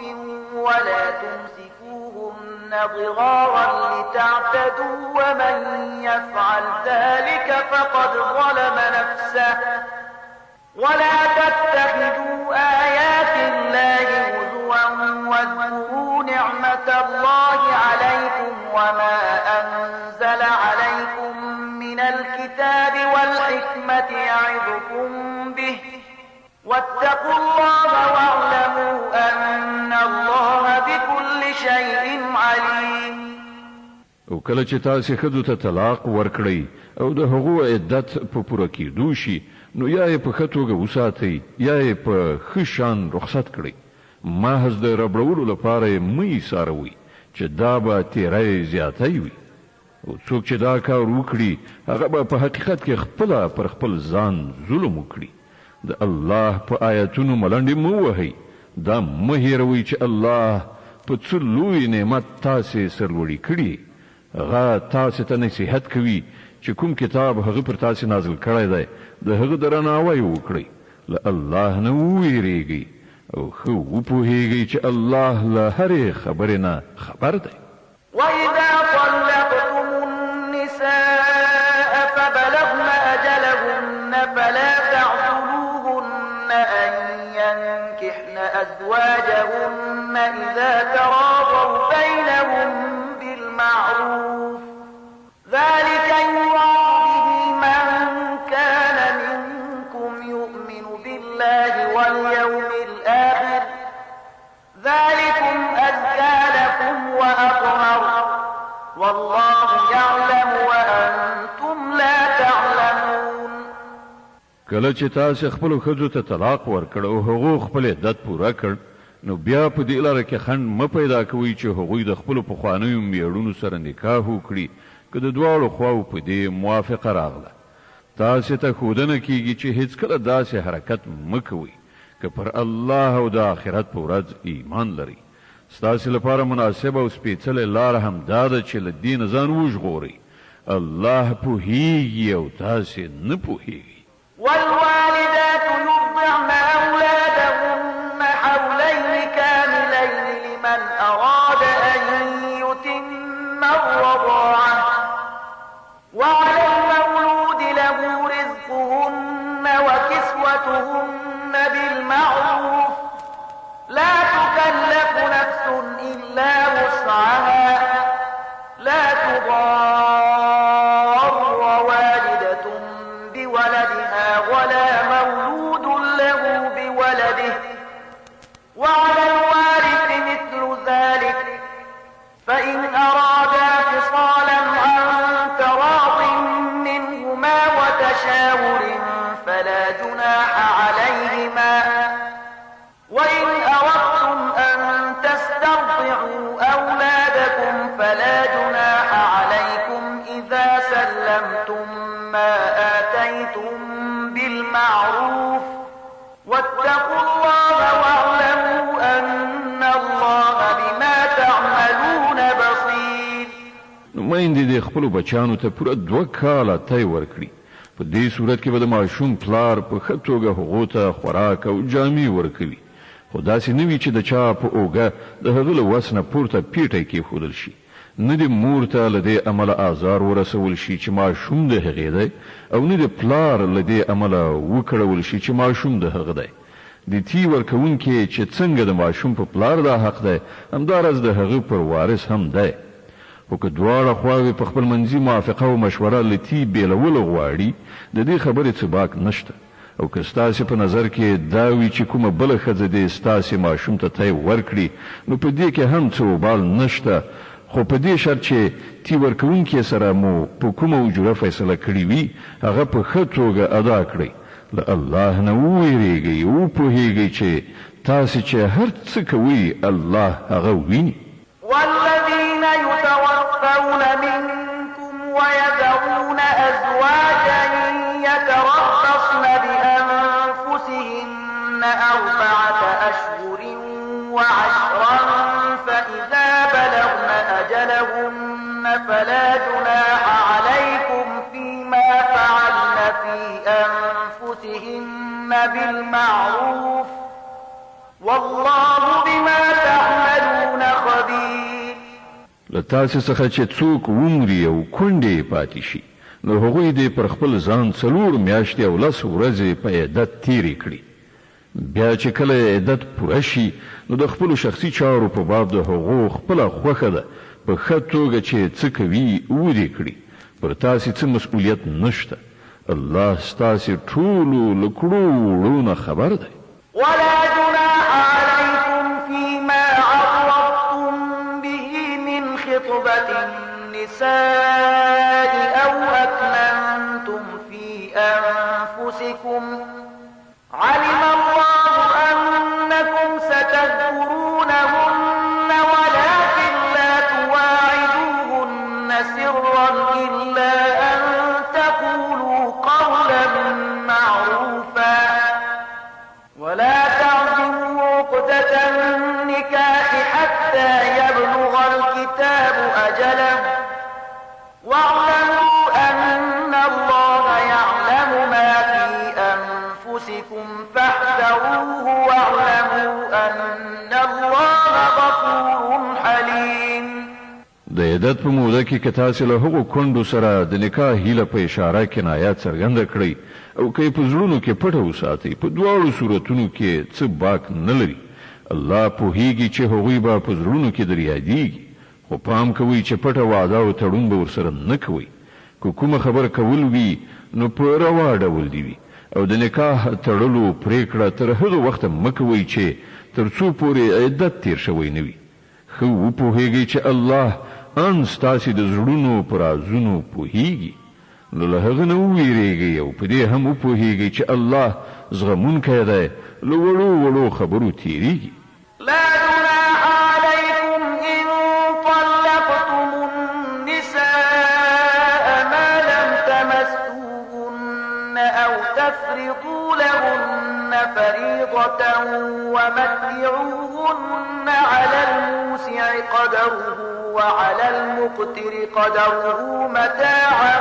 ولا تمسكوهن ضرارا لتعتدوا ومن يفعل ذلك فقد ظلم نفسه ولا تتخذوا آيات الله هزوا واذكروا نعمة الله عليكم وما أنزل عليكم من الكتاب والحكمة يعظكم به واتقوا الله واعلموا أن الله بكل شيء عليم. او کله چې تاسې ښځو ته طلاق ورکړئ او د هغو عدت په پوره کېدو شي، نو یا یې په ښه توګه وساتئ یا یې په ښه شان رخصت کړئ. محض د ربړولو لپاره یې مه ایساروئ چې دا به تیری زیاتی وي. او څوک چې دا کار وکړي هغه به په حقیقت کې خپله پر خپل ځان ظلم وکړي. د الله په آیتونو ملنډې مه وهئ. دا مه هېروئ چې الله په څه لوی نعمت تاسې سرلوړي کړي. هغه تاسې ته نصیحت کوي چې کوم کتاب هغه پر تاسې نازل کړی دی د هغه درناوی وکړئ، له الله نه وویریږئ او ښه وپوهیږئ چې الله له هرې خبرې نه خبر دی. وإذا طلقتم النساء فبلغن أجلهن فلا تعضلوهن أن ينكحن أزواجهن إذا تراضوا بينهم بالمعروف ذلك يوعظ به من كان منكم يؤمن بالله واليوم الآخر ذلكم أزكى لكم وأطهر والله يعلم وأنتم لا تعلمون. کله چې تاسې خپلو ښځو ته طلاق ورکړ او هغو خپل عدت پوره کړ، نو بیا په دې لاره کې خنډ مه پیدا کوئ چې هغوی د خپلو پخوانیو میړونو سره نکاح وکړي که د دواړو خواو په دې موافقه راغله. تاسې ته ښودنه کیږي چې هیڅکله داسې حرکت مه کوئ که پر الله او د آخرت په ورځ ایمان لرئ. ستاسې لپاره مناسبه او سپېڅلې لاره هم دا ده چې له دې نه ځان وژغورئ. الله پوهیږي او تاسې نه پوهیږئ. والوالدات يرضعن أولادهن حولين كاملين لمن أراد أن يتم الرضاعة وعلى المولود له رزقهن وكسوتهن بالمعروف لا بولدها ولا مولود له بولده وعلى الوارث مثل ذلك فإن أرادا فصالا عن تراض منهما وتشاور فلا جناح عليهما وإن أردتم أن تسترضعوا أولادكم فلا جناح عليكم إذا سلمتم ما آتيتم بالمعروف واتقوا الله واعلموا أن الله بما تعملون بصير. نمایندې د خپلو بچیانو ته پوره 2 کاله تی ورکړي. په دې صورت کې به د ماشوم پلار په ښه توګه هغو ته خوراک او جامې ورکوي، خو داسې نه وي چې د چا په اوږه د هغه له وس نه پورته پیټی کېښودل شي، نه د مور ته له دې امله آزار ورسول شي چې ماشوم د هغې دی، او نه د پلار له دې امله وکړول شي چې ماشوم د هغه دی. د تی ورکوونکي چې څنګه د ماشوم په پلار دا حق دی، همداراز د هغه پر وارث هم دی. خو که دواړه خواوې په خپل منځي موافقه او مشوره له تی بیلولو غواړي، د دې خبرې څه باک نشته. او که ستاسې په نظر کې دا وي چې کومه بله ښځه دې ستاسې ماشوم ته تی ورکړي، نو په دې کې هم څه وبال نشته، خو په دې شرط چې تی ورکوونکي سره مو په کومه اجوره فیصله کړې وي، هغه په ښه توګه ادا کړئ. له الله نه وویریږئ، وپوهیږئ چې تاسې چې هر څه کوئ الله هغه ویني. والذين يتوفون منكم ويذرون أزواجا يتربصن بأنفسهن 4 أشهر وعشرا فإذا بلغن أجلهن فلا جناح عليكم فيما فعلن في أنفسهن بالمعروف والله بما تعملون خبير. لتاسې څخه چې څوک ومري او کونډې پاتې شي، نو هغوی دې پر خپل ځان 4 میاشتې او 10 ورځې په عدت تیرې کړي. بیا چې کله عدت پوره شي، نو د خپلو شخصي چارو په باب د هغو خپله خوښه ده په ښه توګه چې څه کوي ودې کړي. پر تاسې څه مسؤلیت نشته. الله ستاسې ټولو له کړو وړو نه خبر دی. ولا جناح عليكم فيما عرضتم به من خطبة النساء أو أكننتم في أنفسكم علم الله أنكم ستذكرونهن ولكن لا تواعدوهن سرا إلا أن تقولوا قولا معروفا ولا تعزموا عقدة النكاح حتى يبلغ الكتاب أجله واعلموا أن الله يعلم ما في أنفسكم فاحذروه واعلموا أن الله غفور حليم. د عدت په موده کې که تاسې له هغو کونډو سره د نکاح هیله په اشاره کنایه څرګنده کړئ او که یې په زړونو کې پټه وساتئ، په دواړو صورتونو کې څه باک نه لري. الله پوهیږي چې هغوی به په زړونو کې در یادیږي، خو پام کوئ چې پټه وعده او تړون به ورسره نه کوئ. که کومه خبره کول وي نو په روا ډول دي وي، او د نکاح تړلو پریکړه تر هغه وخته مه کوئ چې تر څو پورې عدت تیر شوی نه وي. ښه وپوهیږئ چې الله ان ستاسې د زړونو په رازونو پوهیږي، نو له هغه نه وویریږئ او په دې هم وپوهیږئ چې الله زغمونکی دی، له وړو وړو خبرو تیریږي. لا جناح عليكم إن طلقتم النساء ما لم تمسوهن أو تفرضوا لهن فريضة ومتعوهن على الموسع قدره وعلى المقتر قدره متاعا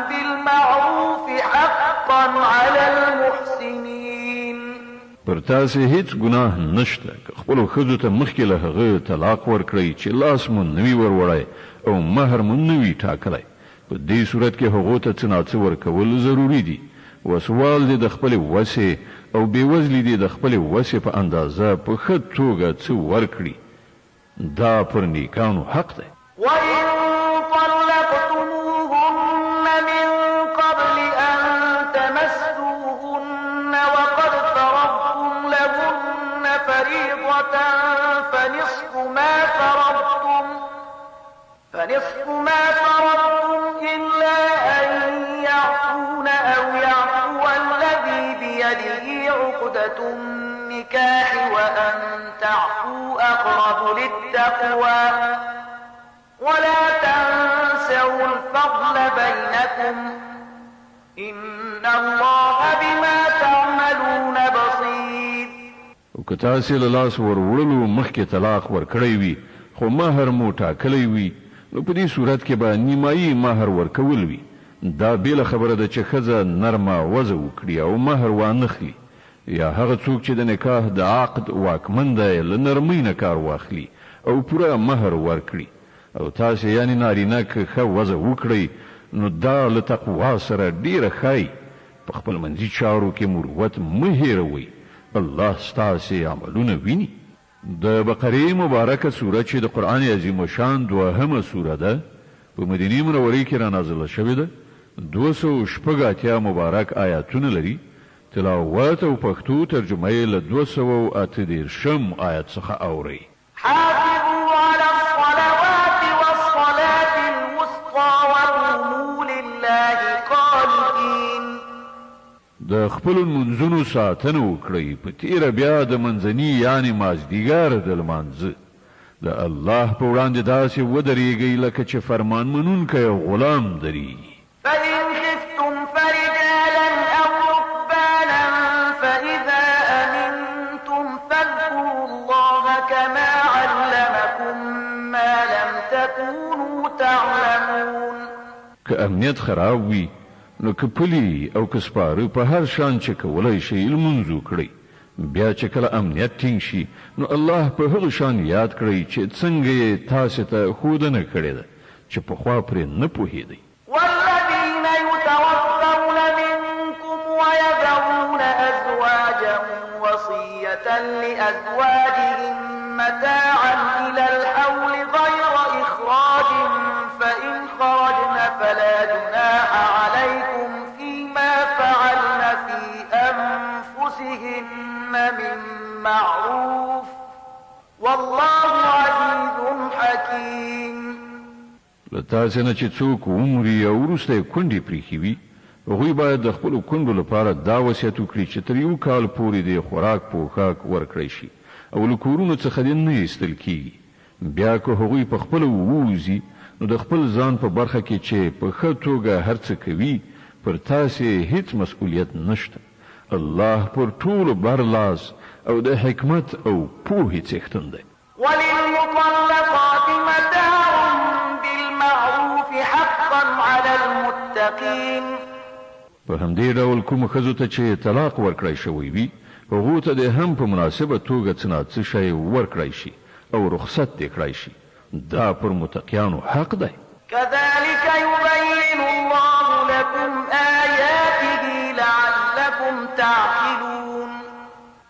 بالمعروف حقا على المحسنين. پر تاسې هیڅ ګناه نشته که خپلو ښځو ته مخکې له هغه طلاق ورکړئ چې لاس مو نه وي وروړی او مهر مو نه وي ټاکلی. په دې صورت کې هغو ته څه ناڅه ورکول ضروري دي. وسوال دې د خپلې وسې او بېوزلي دې د خپلې وسې په اندازه په ښه توګه څه ورکړي. دا پر نیکانو حق دی. وإن طلقتموهن من قبل أن تمسوهن فريضة فنصف ما فرضتم إلا أن يعفون أو يعفو الذي بيده عقدة النكاح وأن تعفوا أقرب للتقوى ولا تنسوا الفضل بينكم إن الله بما تعملون بصير. وکتاسي لاس ورولو مخکې طلاق ورکړی وي خو مہر مو ټاکلی وي نو په دې صورت کې به نیمایي مہر ورکول وي. دا بیل خبره ده چې ښځه نرمه وضع وکړي او مہر وانخلي یا هغه څوک چې د نکاح د عقد واکمن دی له نرمۍ نه کار واخلي او پوره مہر ورکړي او تاسو یعنی نارینه که ښه وضع وکړئ نو دا له تقوا سره ډیره ښایي. په خپل منځي چارو کې مروت مه هېروئ، الله ستاسو عملونه ویني. د بقره مبارکه سوره چې د قرآن عظیم شان دوهمه سوره ده په مدینه منوره کې را نازله شوې ده. 280 مبارک آیاتونه لري. تلاوت او پښتو ترجمه یې له 218 آیت څخه اوري. حافظوا على الصلوات والصلاة الوسطى وقوموا لله قانتين. د خپل منځونو ساتنه وکړئ په تیره بیا د منځني یعنی مازدیګر د لمانځه د الله په وړاندې داسې ودرېږئ لکه چې فرمان منونکی غلام دري. فإن خفتم فرجالا أو ركبانا فإذا أمنتم فاذكروا الله كما علمكم ما لم تكونوا تعلمون. که امنیت خراب وي نو که پلی او که سپاره په هر شان چې کولای شي لمونځ وکړئ. بیا چې کله امنیت ټینګ شي نو الله په هغه شان یاد کړئ چې څنګه یې تاسو ته ښودنه کړې ده چې پخوا پرې نه پوهېدئ. والذين يتوفون منكم ويذرون أزواجا وصية لأزواجهم متاعا إلى الحول غير إخراج فإن خرجن فلا جناح عليكم فيما فعلن في أنفسهن من معروف والله عزيز حكيم. لتاسو نه چې څوک عمري او وروسته کونډې پریښي وي هغوی باید د خپلو کونډو لپاره دا وصیت وکړي چې تر 1 کال پورې د خوراک پوښاک ورکړی شي او له کورونو څخه دې نه ایستل کیږي. بیا که هغوی په خپله ووځي نو د خپل ځان په برخه کې چې په ښه توګه هر څه کوي پر تاسې هیڅ مسؤلیت نشته. الله پر ټولو برلاس او د حکمت او پوهې څښتن دی. وللمطلقات متاع بالمعروف حقا على المتقين. په همدې ډول کوم ښځو ته چې طلاق ورکړی شوی وي هغو ته د هم په مناسبه توګه څه نه څه شی ورکړی شي او رخصت دې کړی شي. دا پر متقیانو حق دی. كذلك يبين الله لكم آياته لعلكم تعقلون.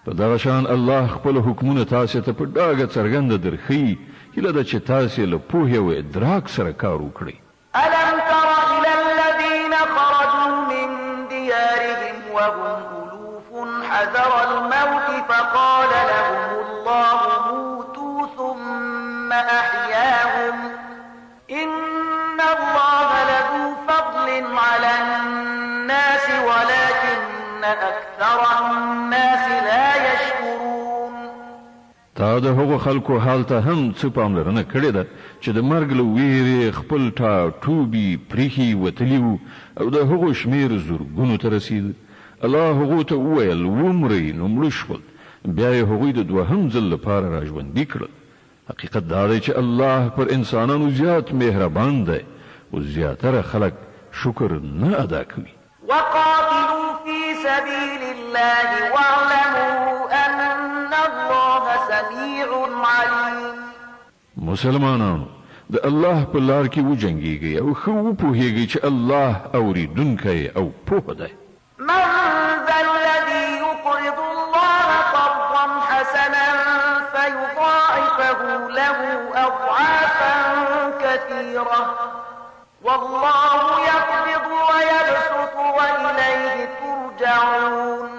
په دغه شان الله خپل حکمونه تاسو ته په ډاګه څرګنده درښیي هیله ده چې تاسو له پوهې او ادراک سره کار وکړئ. ألم تر إلى الذين خرجوا من ديارهم وهم ألوف حذر الموت فقال لهم الله موتوا ثم أحياهم إن الله لذو فضل على الناس ولكن أكثر الناس لا يشكرون. تا د هغو خلکو حال ته هم څه پاملرنه کړې ده چې د مرګ له ویرې خپل ټاټوبي پریښي وتلي وو او د هغو شمېر زرګونو ته رسید. الله هغو ته وویل ومرئ نو مړه شول. بیا یې هغوی د دوهم ځل لپاره راژوندي کړل. حقیقت دا دی چې الله پر انسانانو زیات مهربان دی او زیاتره خلک شکر نه ادا کوي. وقاتلوا في سبيل الله واعلموا أن الله سميع عليم. مسلمانانو د الله په لار کې وجنګیږئ او ښه وپوهیږئ چې الله اوریدونکی او پوه دی. من ذا الذي يقرض الله قرضا حسنا فيضاعفه له أضعافا كثيرة والله يقبض ويبسط وإليه ترجعون.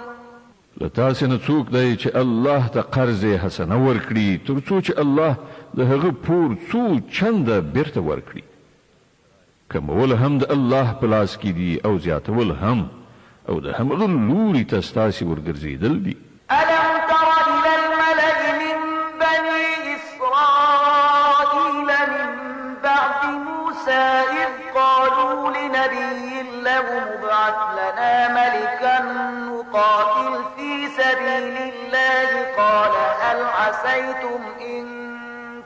له تاسې نه څوک دی چې الله ته قرض حسنه ورکړي تر څو چې الله د هغه پور څو چنده بیرته ورکړي. کمول هم د الله په لاس کې دي او زیاتول هم، او د همغه لوري ته ستاسې ورګرځېدل دي. ألم تر إلى الملأ من بني إسرائيل من بعد موسى إذ قالوا لنبي له ابعث لنا ملكا نقاتل في سبيل الله قال هل عسيتم إن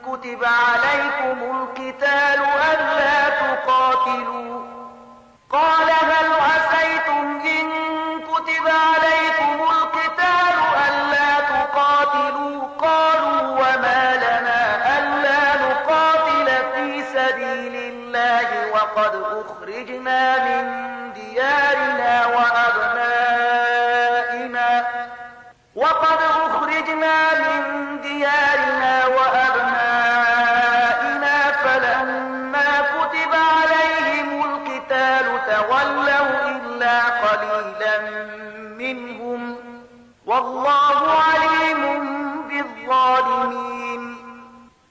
كتب عليكم القتال ألا تقاتلوا قال هل عسيتم إن كتب عليكم القتال ألا تقاتلوا قالوا وما لنا ألا نقاتل في سبيل الله وقد أخرجنا من ديارنا وأبنائنا فلما كتب عليهم القتال تولوا إلا قليلا منهم والله عليم بالظالمين.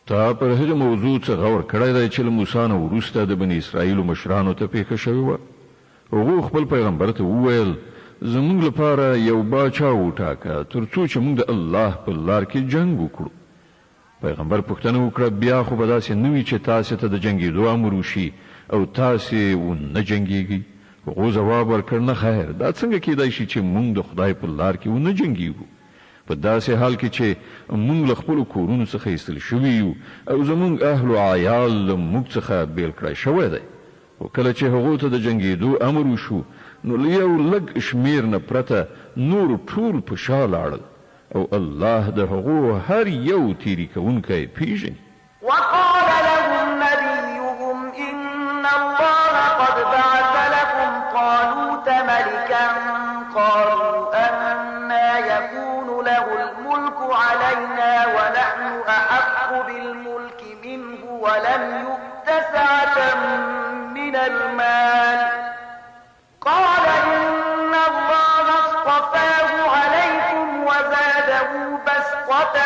تا پر هغه موضوع څه غور کړی دی چې له موسی نه وروسته د بني اسرائیلو مشرانو ته پیښه شوې وه. هغوی خپل پیغمبر ته وویل زموږ لپاره یو باچا وټاکه تر څو چې موږ د الله په لار کې جنګ وکړو. پیغمبر پوښتنه وکړه بیا خو به داسې نه وي چې تاسې ته د جنګېدو امر وشي او تاسې ونه جنګېږئ. هغو ځواب ورکړ نه خیر، دا څنګه کیدای شي چې موږ د خدای په لار کې ونه جنګېږو په داسې حال کې چې موږ له خپلو کورونو څخه ایستل شوي یو او زموږ اهل و عیال له موږ څخه بیل کړی شوی دی. خو کله چې هغو ته د جنګېدو امر وشو نو له یو لږ شمیر نه پرته نور ټول په شا لاړل او الله د هغو هر یو تیری کوونکی پیژني. وقال لهم نبيهم إن الله قد بعث لكم طالوت ملكا قالوا أنا يكون له الملك علينا ونحن أحق بالملك منه ولم يؤت سعة من المال قال إن الله اصطفاه عليكم وزاده بسطة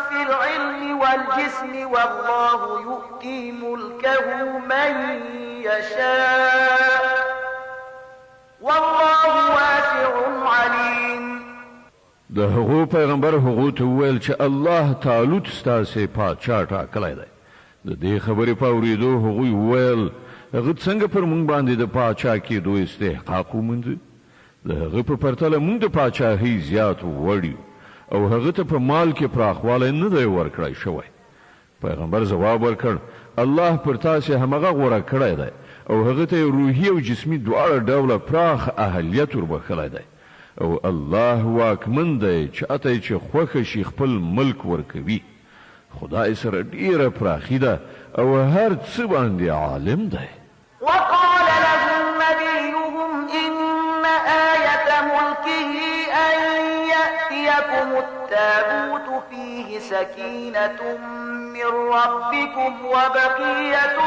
في العلم والجسم والله يؤتي ملكه من يشاء والله واسع عليم. د هغو پیغمبر هغو ته وویل چې الله طالوت ستاسې پاچا ټاکلی دی. د دې خبرې په اورېدو هغوی وویل هغه څنګه پر موږ باندې د پاچا کېدو استحقاق ومونده؟ د هغه په پرتله موږ د پاچاهۍ زیات وړ یو او هغه ته په مال کې پراخوالی نه دی ورکړی شوی. پیغمبر ځواب ورکړ الله پر تاسې همغه غوره کړی دی او هغه ته روحي او جسمي دواړه ډوله پراخ اهلیت وربخلی دی او الله واکمن دی چې اته چې خوښه شي خپل ملک ورکوي. خدای سره ډیره پراخي ده او هر څه باندې عالم دی. وقال لهم نبيهم إن آية ملكه أن يأتيكم التابوت فيه سكينة من ربكم وبقية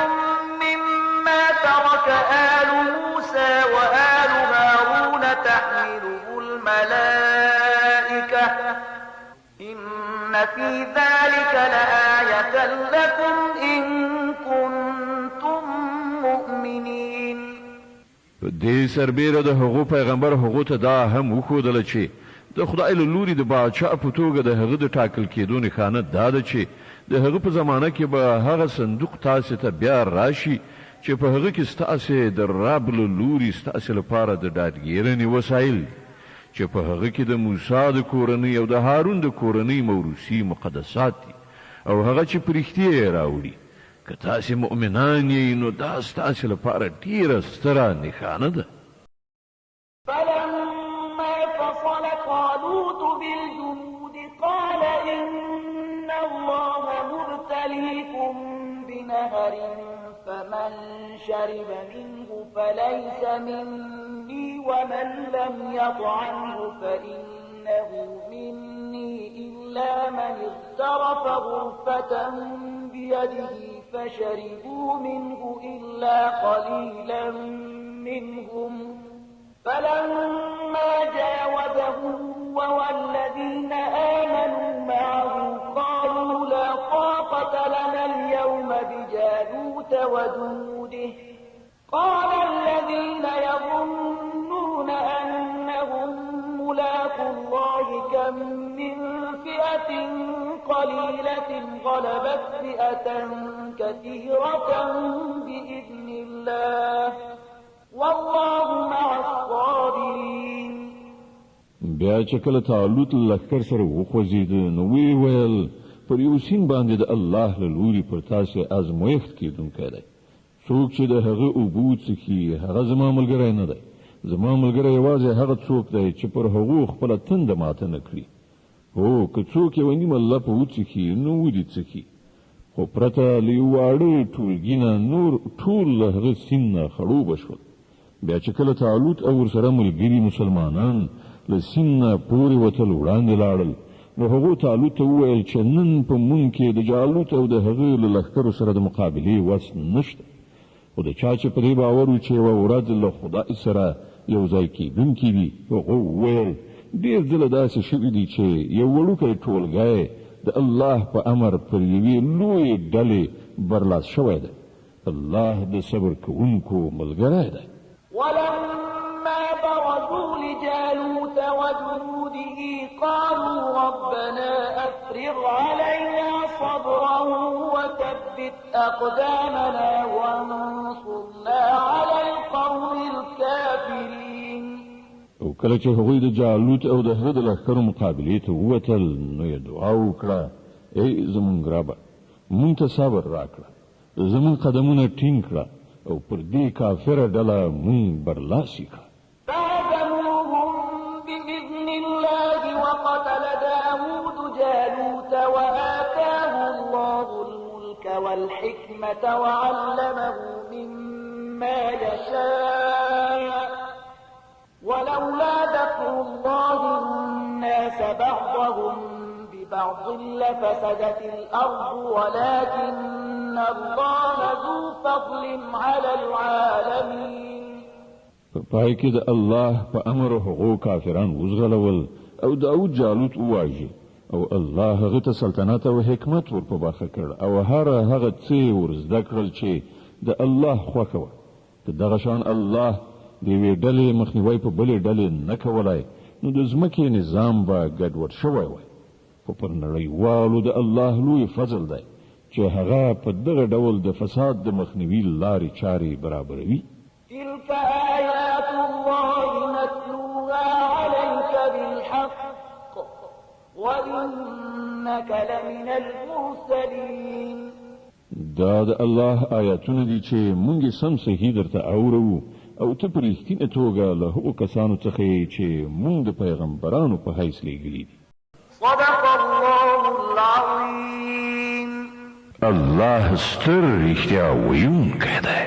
مما ترك آل موسى وآل هارون تحمله الملائكة إن في ذلك لآية لكم إن كنتم مؤمنين. دې سربیره د هغو پیغمبر هغو ته دا هم وښودله چې د خدای له لوري د باچا په توګه د هغه د ټاکل کېدو نښانه دا ده چې د هغه په زمانه کې به هغه صندوق تاسې ته بیا راشي چې په هغه کې ستاسې د رب له لوري ستاسې لپاره د ډاډګیرنې وسایل چې په هغه کې د موسی د کورنۍ او د هارون د کورنۍ موروثي مقدسات دي او هغه چې په رښتیا یې راوړي. که تاسې مؤمنان یې نو دا ستاسې لپاره ډیره ستره نښانه ده. فلما فصل طالوت بالجنود قال إن الله مبتليكم بنهر فمن شرب منه فليس مني ومن لم يطعمه فإنه مني إلا من اغترف غرفة بيده فشربوا منه إلا قليلا منهم فلما جاوزه هو وجنوده قال الذين يظنون أنهم ملاقو الله كم من فئة قليلة غلبت فئة كثيرة بإذن الله والله مع الصابرين. بیا چې کله طالوت لښکر سره وخوځېد نو ویې ویل پر یو سیند باندې د الله له لوري پر تاسې ازمویښت کېدونکی دی. څوک چې د هغه اوبو څښي هغه زما ملګری نه دی. زما ملګری یوازې هغه څوک دی چې پر هغو خپله تنده ماته نه کړي. هو که څوک یوه نیمه لپه وڅښي نو ودې څښي، خو پرته له یو واړه ټولګي نه نور ټول له هغه سیند نه خړوبه شول. بیا چې کله طالوت او ورسره ملګري مسلمانان له سیند نه پورې وتل وړاندې لاړل نو هغو طالوت ته وویل چې نن په مونږ کې د جالوت او د هغه له لښکرو سره د مقابلې وس نشته. خو د چا چې په دې باور و چې یوه ورځ له خدای سره یو ځای کېدونکي وي هغه وویل ډېر ځله داسې شوي دي چې یو وړوکی ټولګی د الله په امر پر یوې لویې ډلې برلاس شوی دی. الله د صبر کوونکو ملګری دی. ولما برزوا لجالوت وجنوده قالوا ربنا أفرغ علينا صبرا وثبت أقدامنا وانصرنا على القوم الكافرين. او کله چې هغوی د جالوت او د هغه د لښکرو مقابلې ته ووتل نو یې دعا وکړه ای زمونږ ربه مونږ ته صبر راکړه، زمونږ قدمونه ټینګ کړه او پر دې کافره ډله مونږ برلاسي کړه. فهزموهم بإذن الله وقتل داود جالوت وآتاه الله الملك والحكمة وعلمه مما يشاء ولولا دفع الله الناس بعضهم ببعض لفسدت الأرض ولكن الله ذو فضل على العالمين. په پای کې د الله په امر هغو کافران وزغلول او داود جالوت وواژه او الله هغه ته سلطنت او حکمت ور په برخه کړ او هغه څه ور زده کړل چې د الله خوښه وه. که دغه شان الله د یوې ډلې مخنیوی په بلې ډلې نه کولای نو د ځمکې نظام به ګډوډ شوی وای. خو پر نړیوالو د الله لوی فضل دی چې هغه په دغه ډول د فساد د مخنیوي لارې چارې برابروي. تلك آيات الله نتلوها عليك بالحق وإنك لمن المرسلين. دا د الله آیاتونه دي چې مونږ سم صحیح درته اورو او ته په رښتینې توګه له هغو کسانو څخه یې چې مونږ د پیغمبرانو په حیث لیږلي دي. صدق الله العظیم. الله ستر رښتیا ویونکی دی.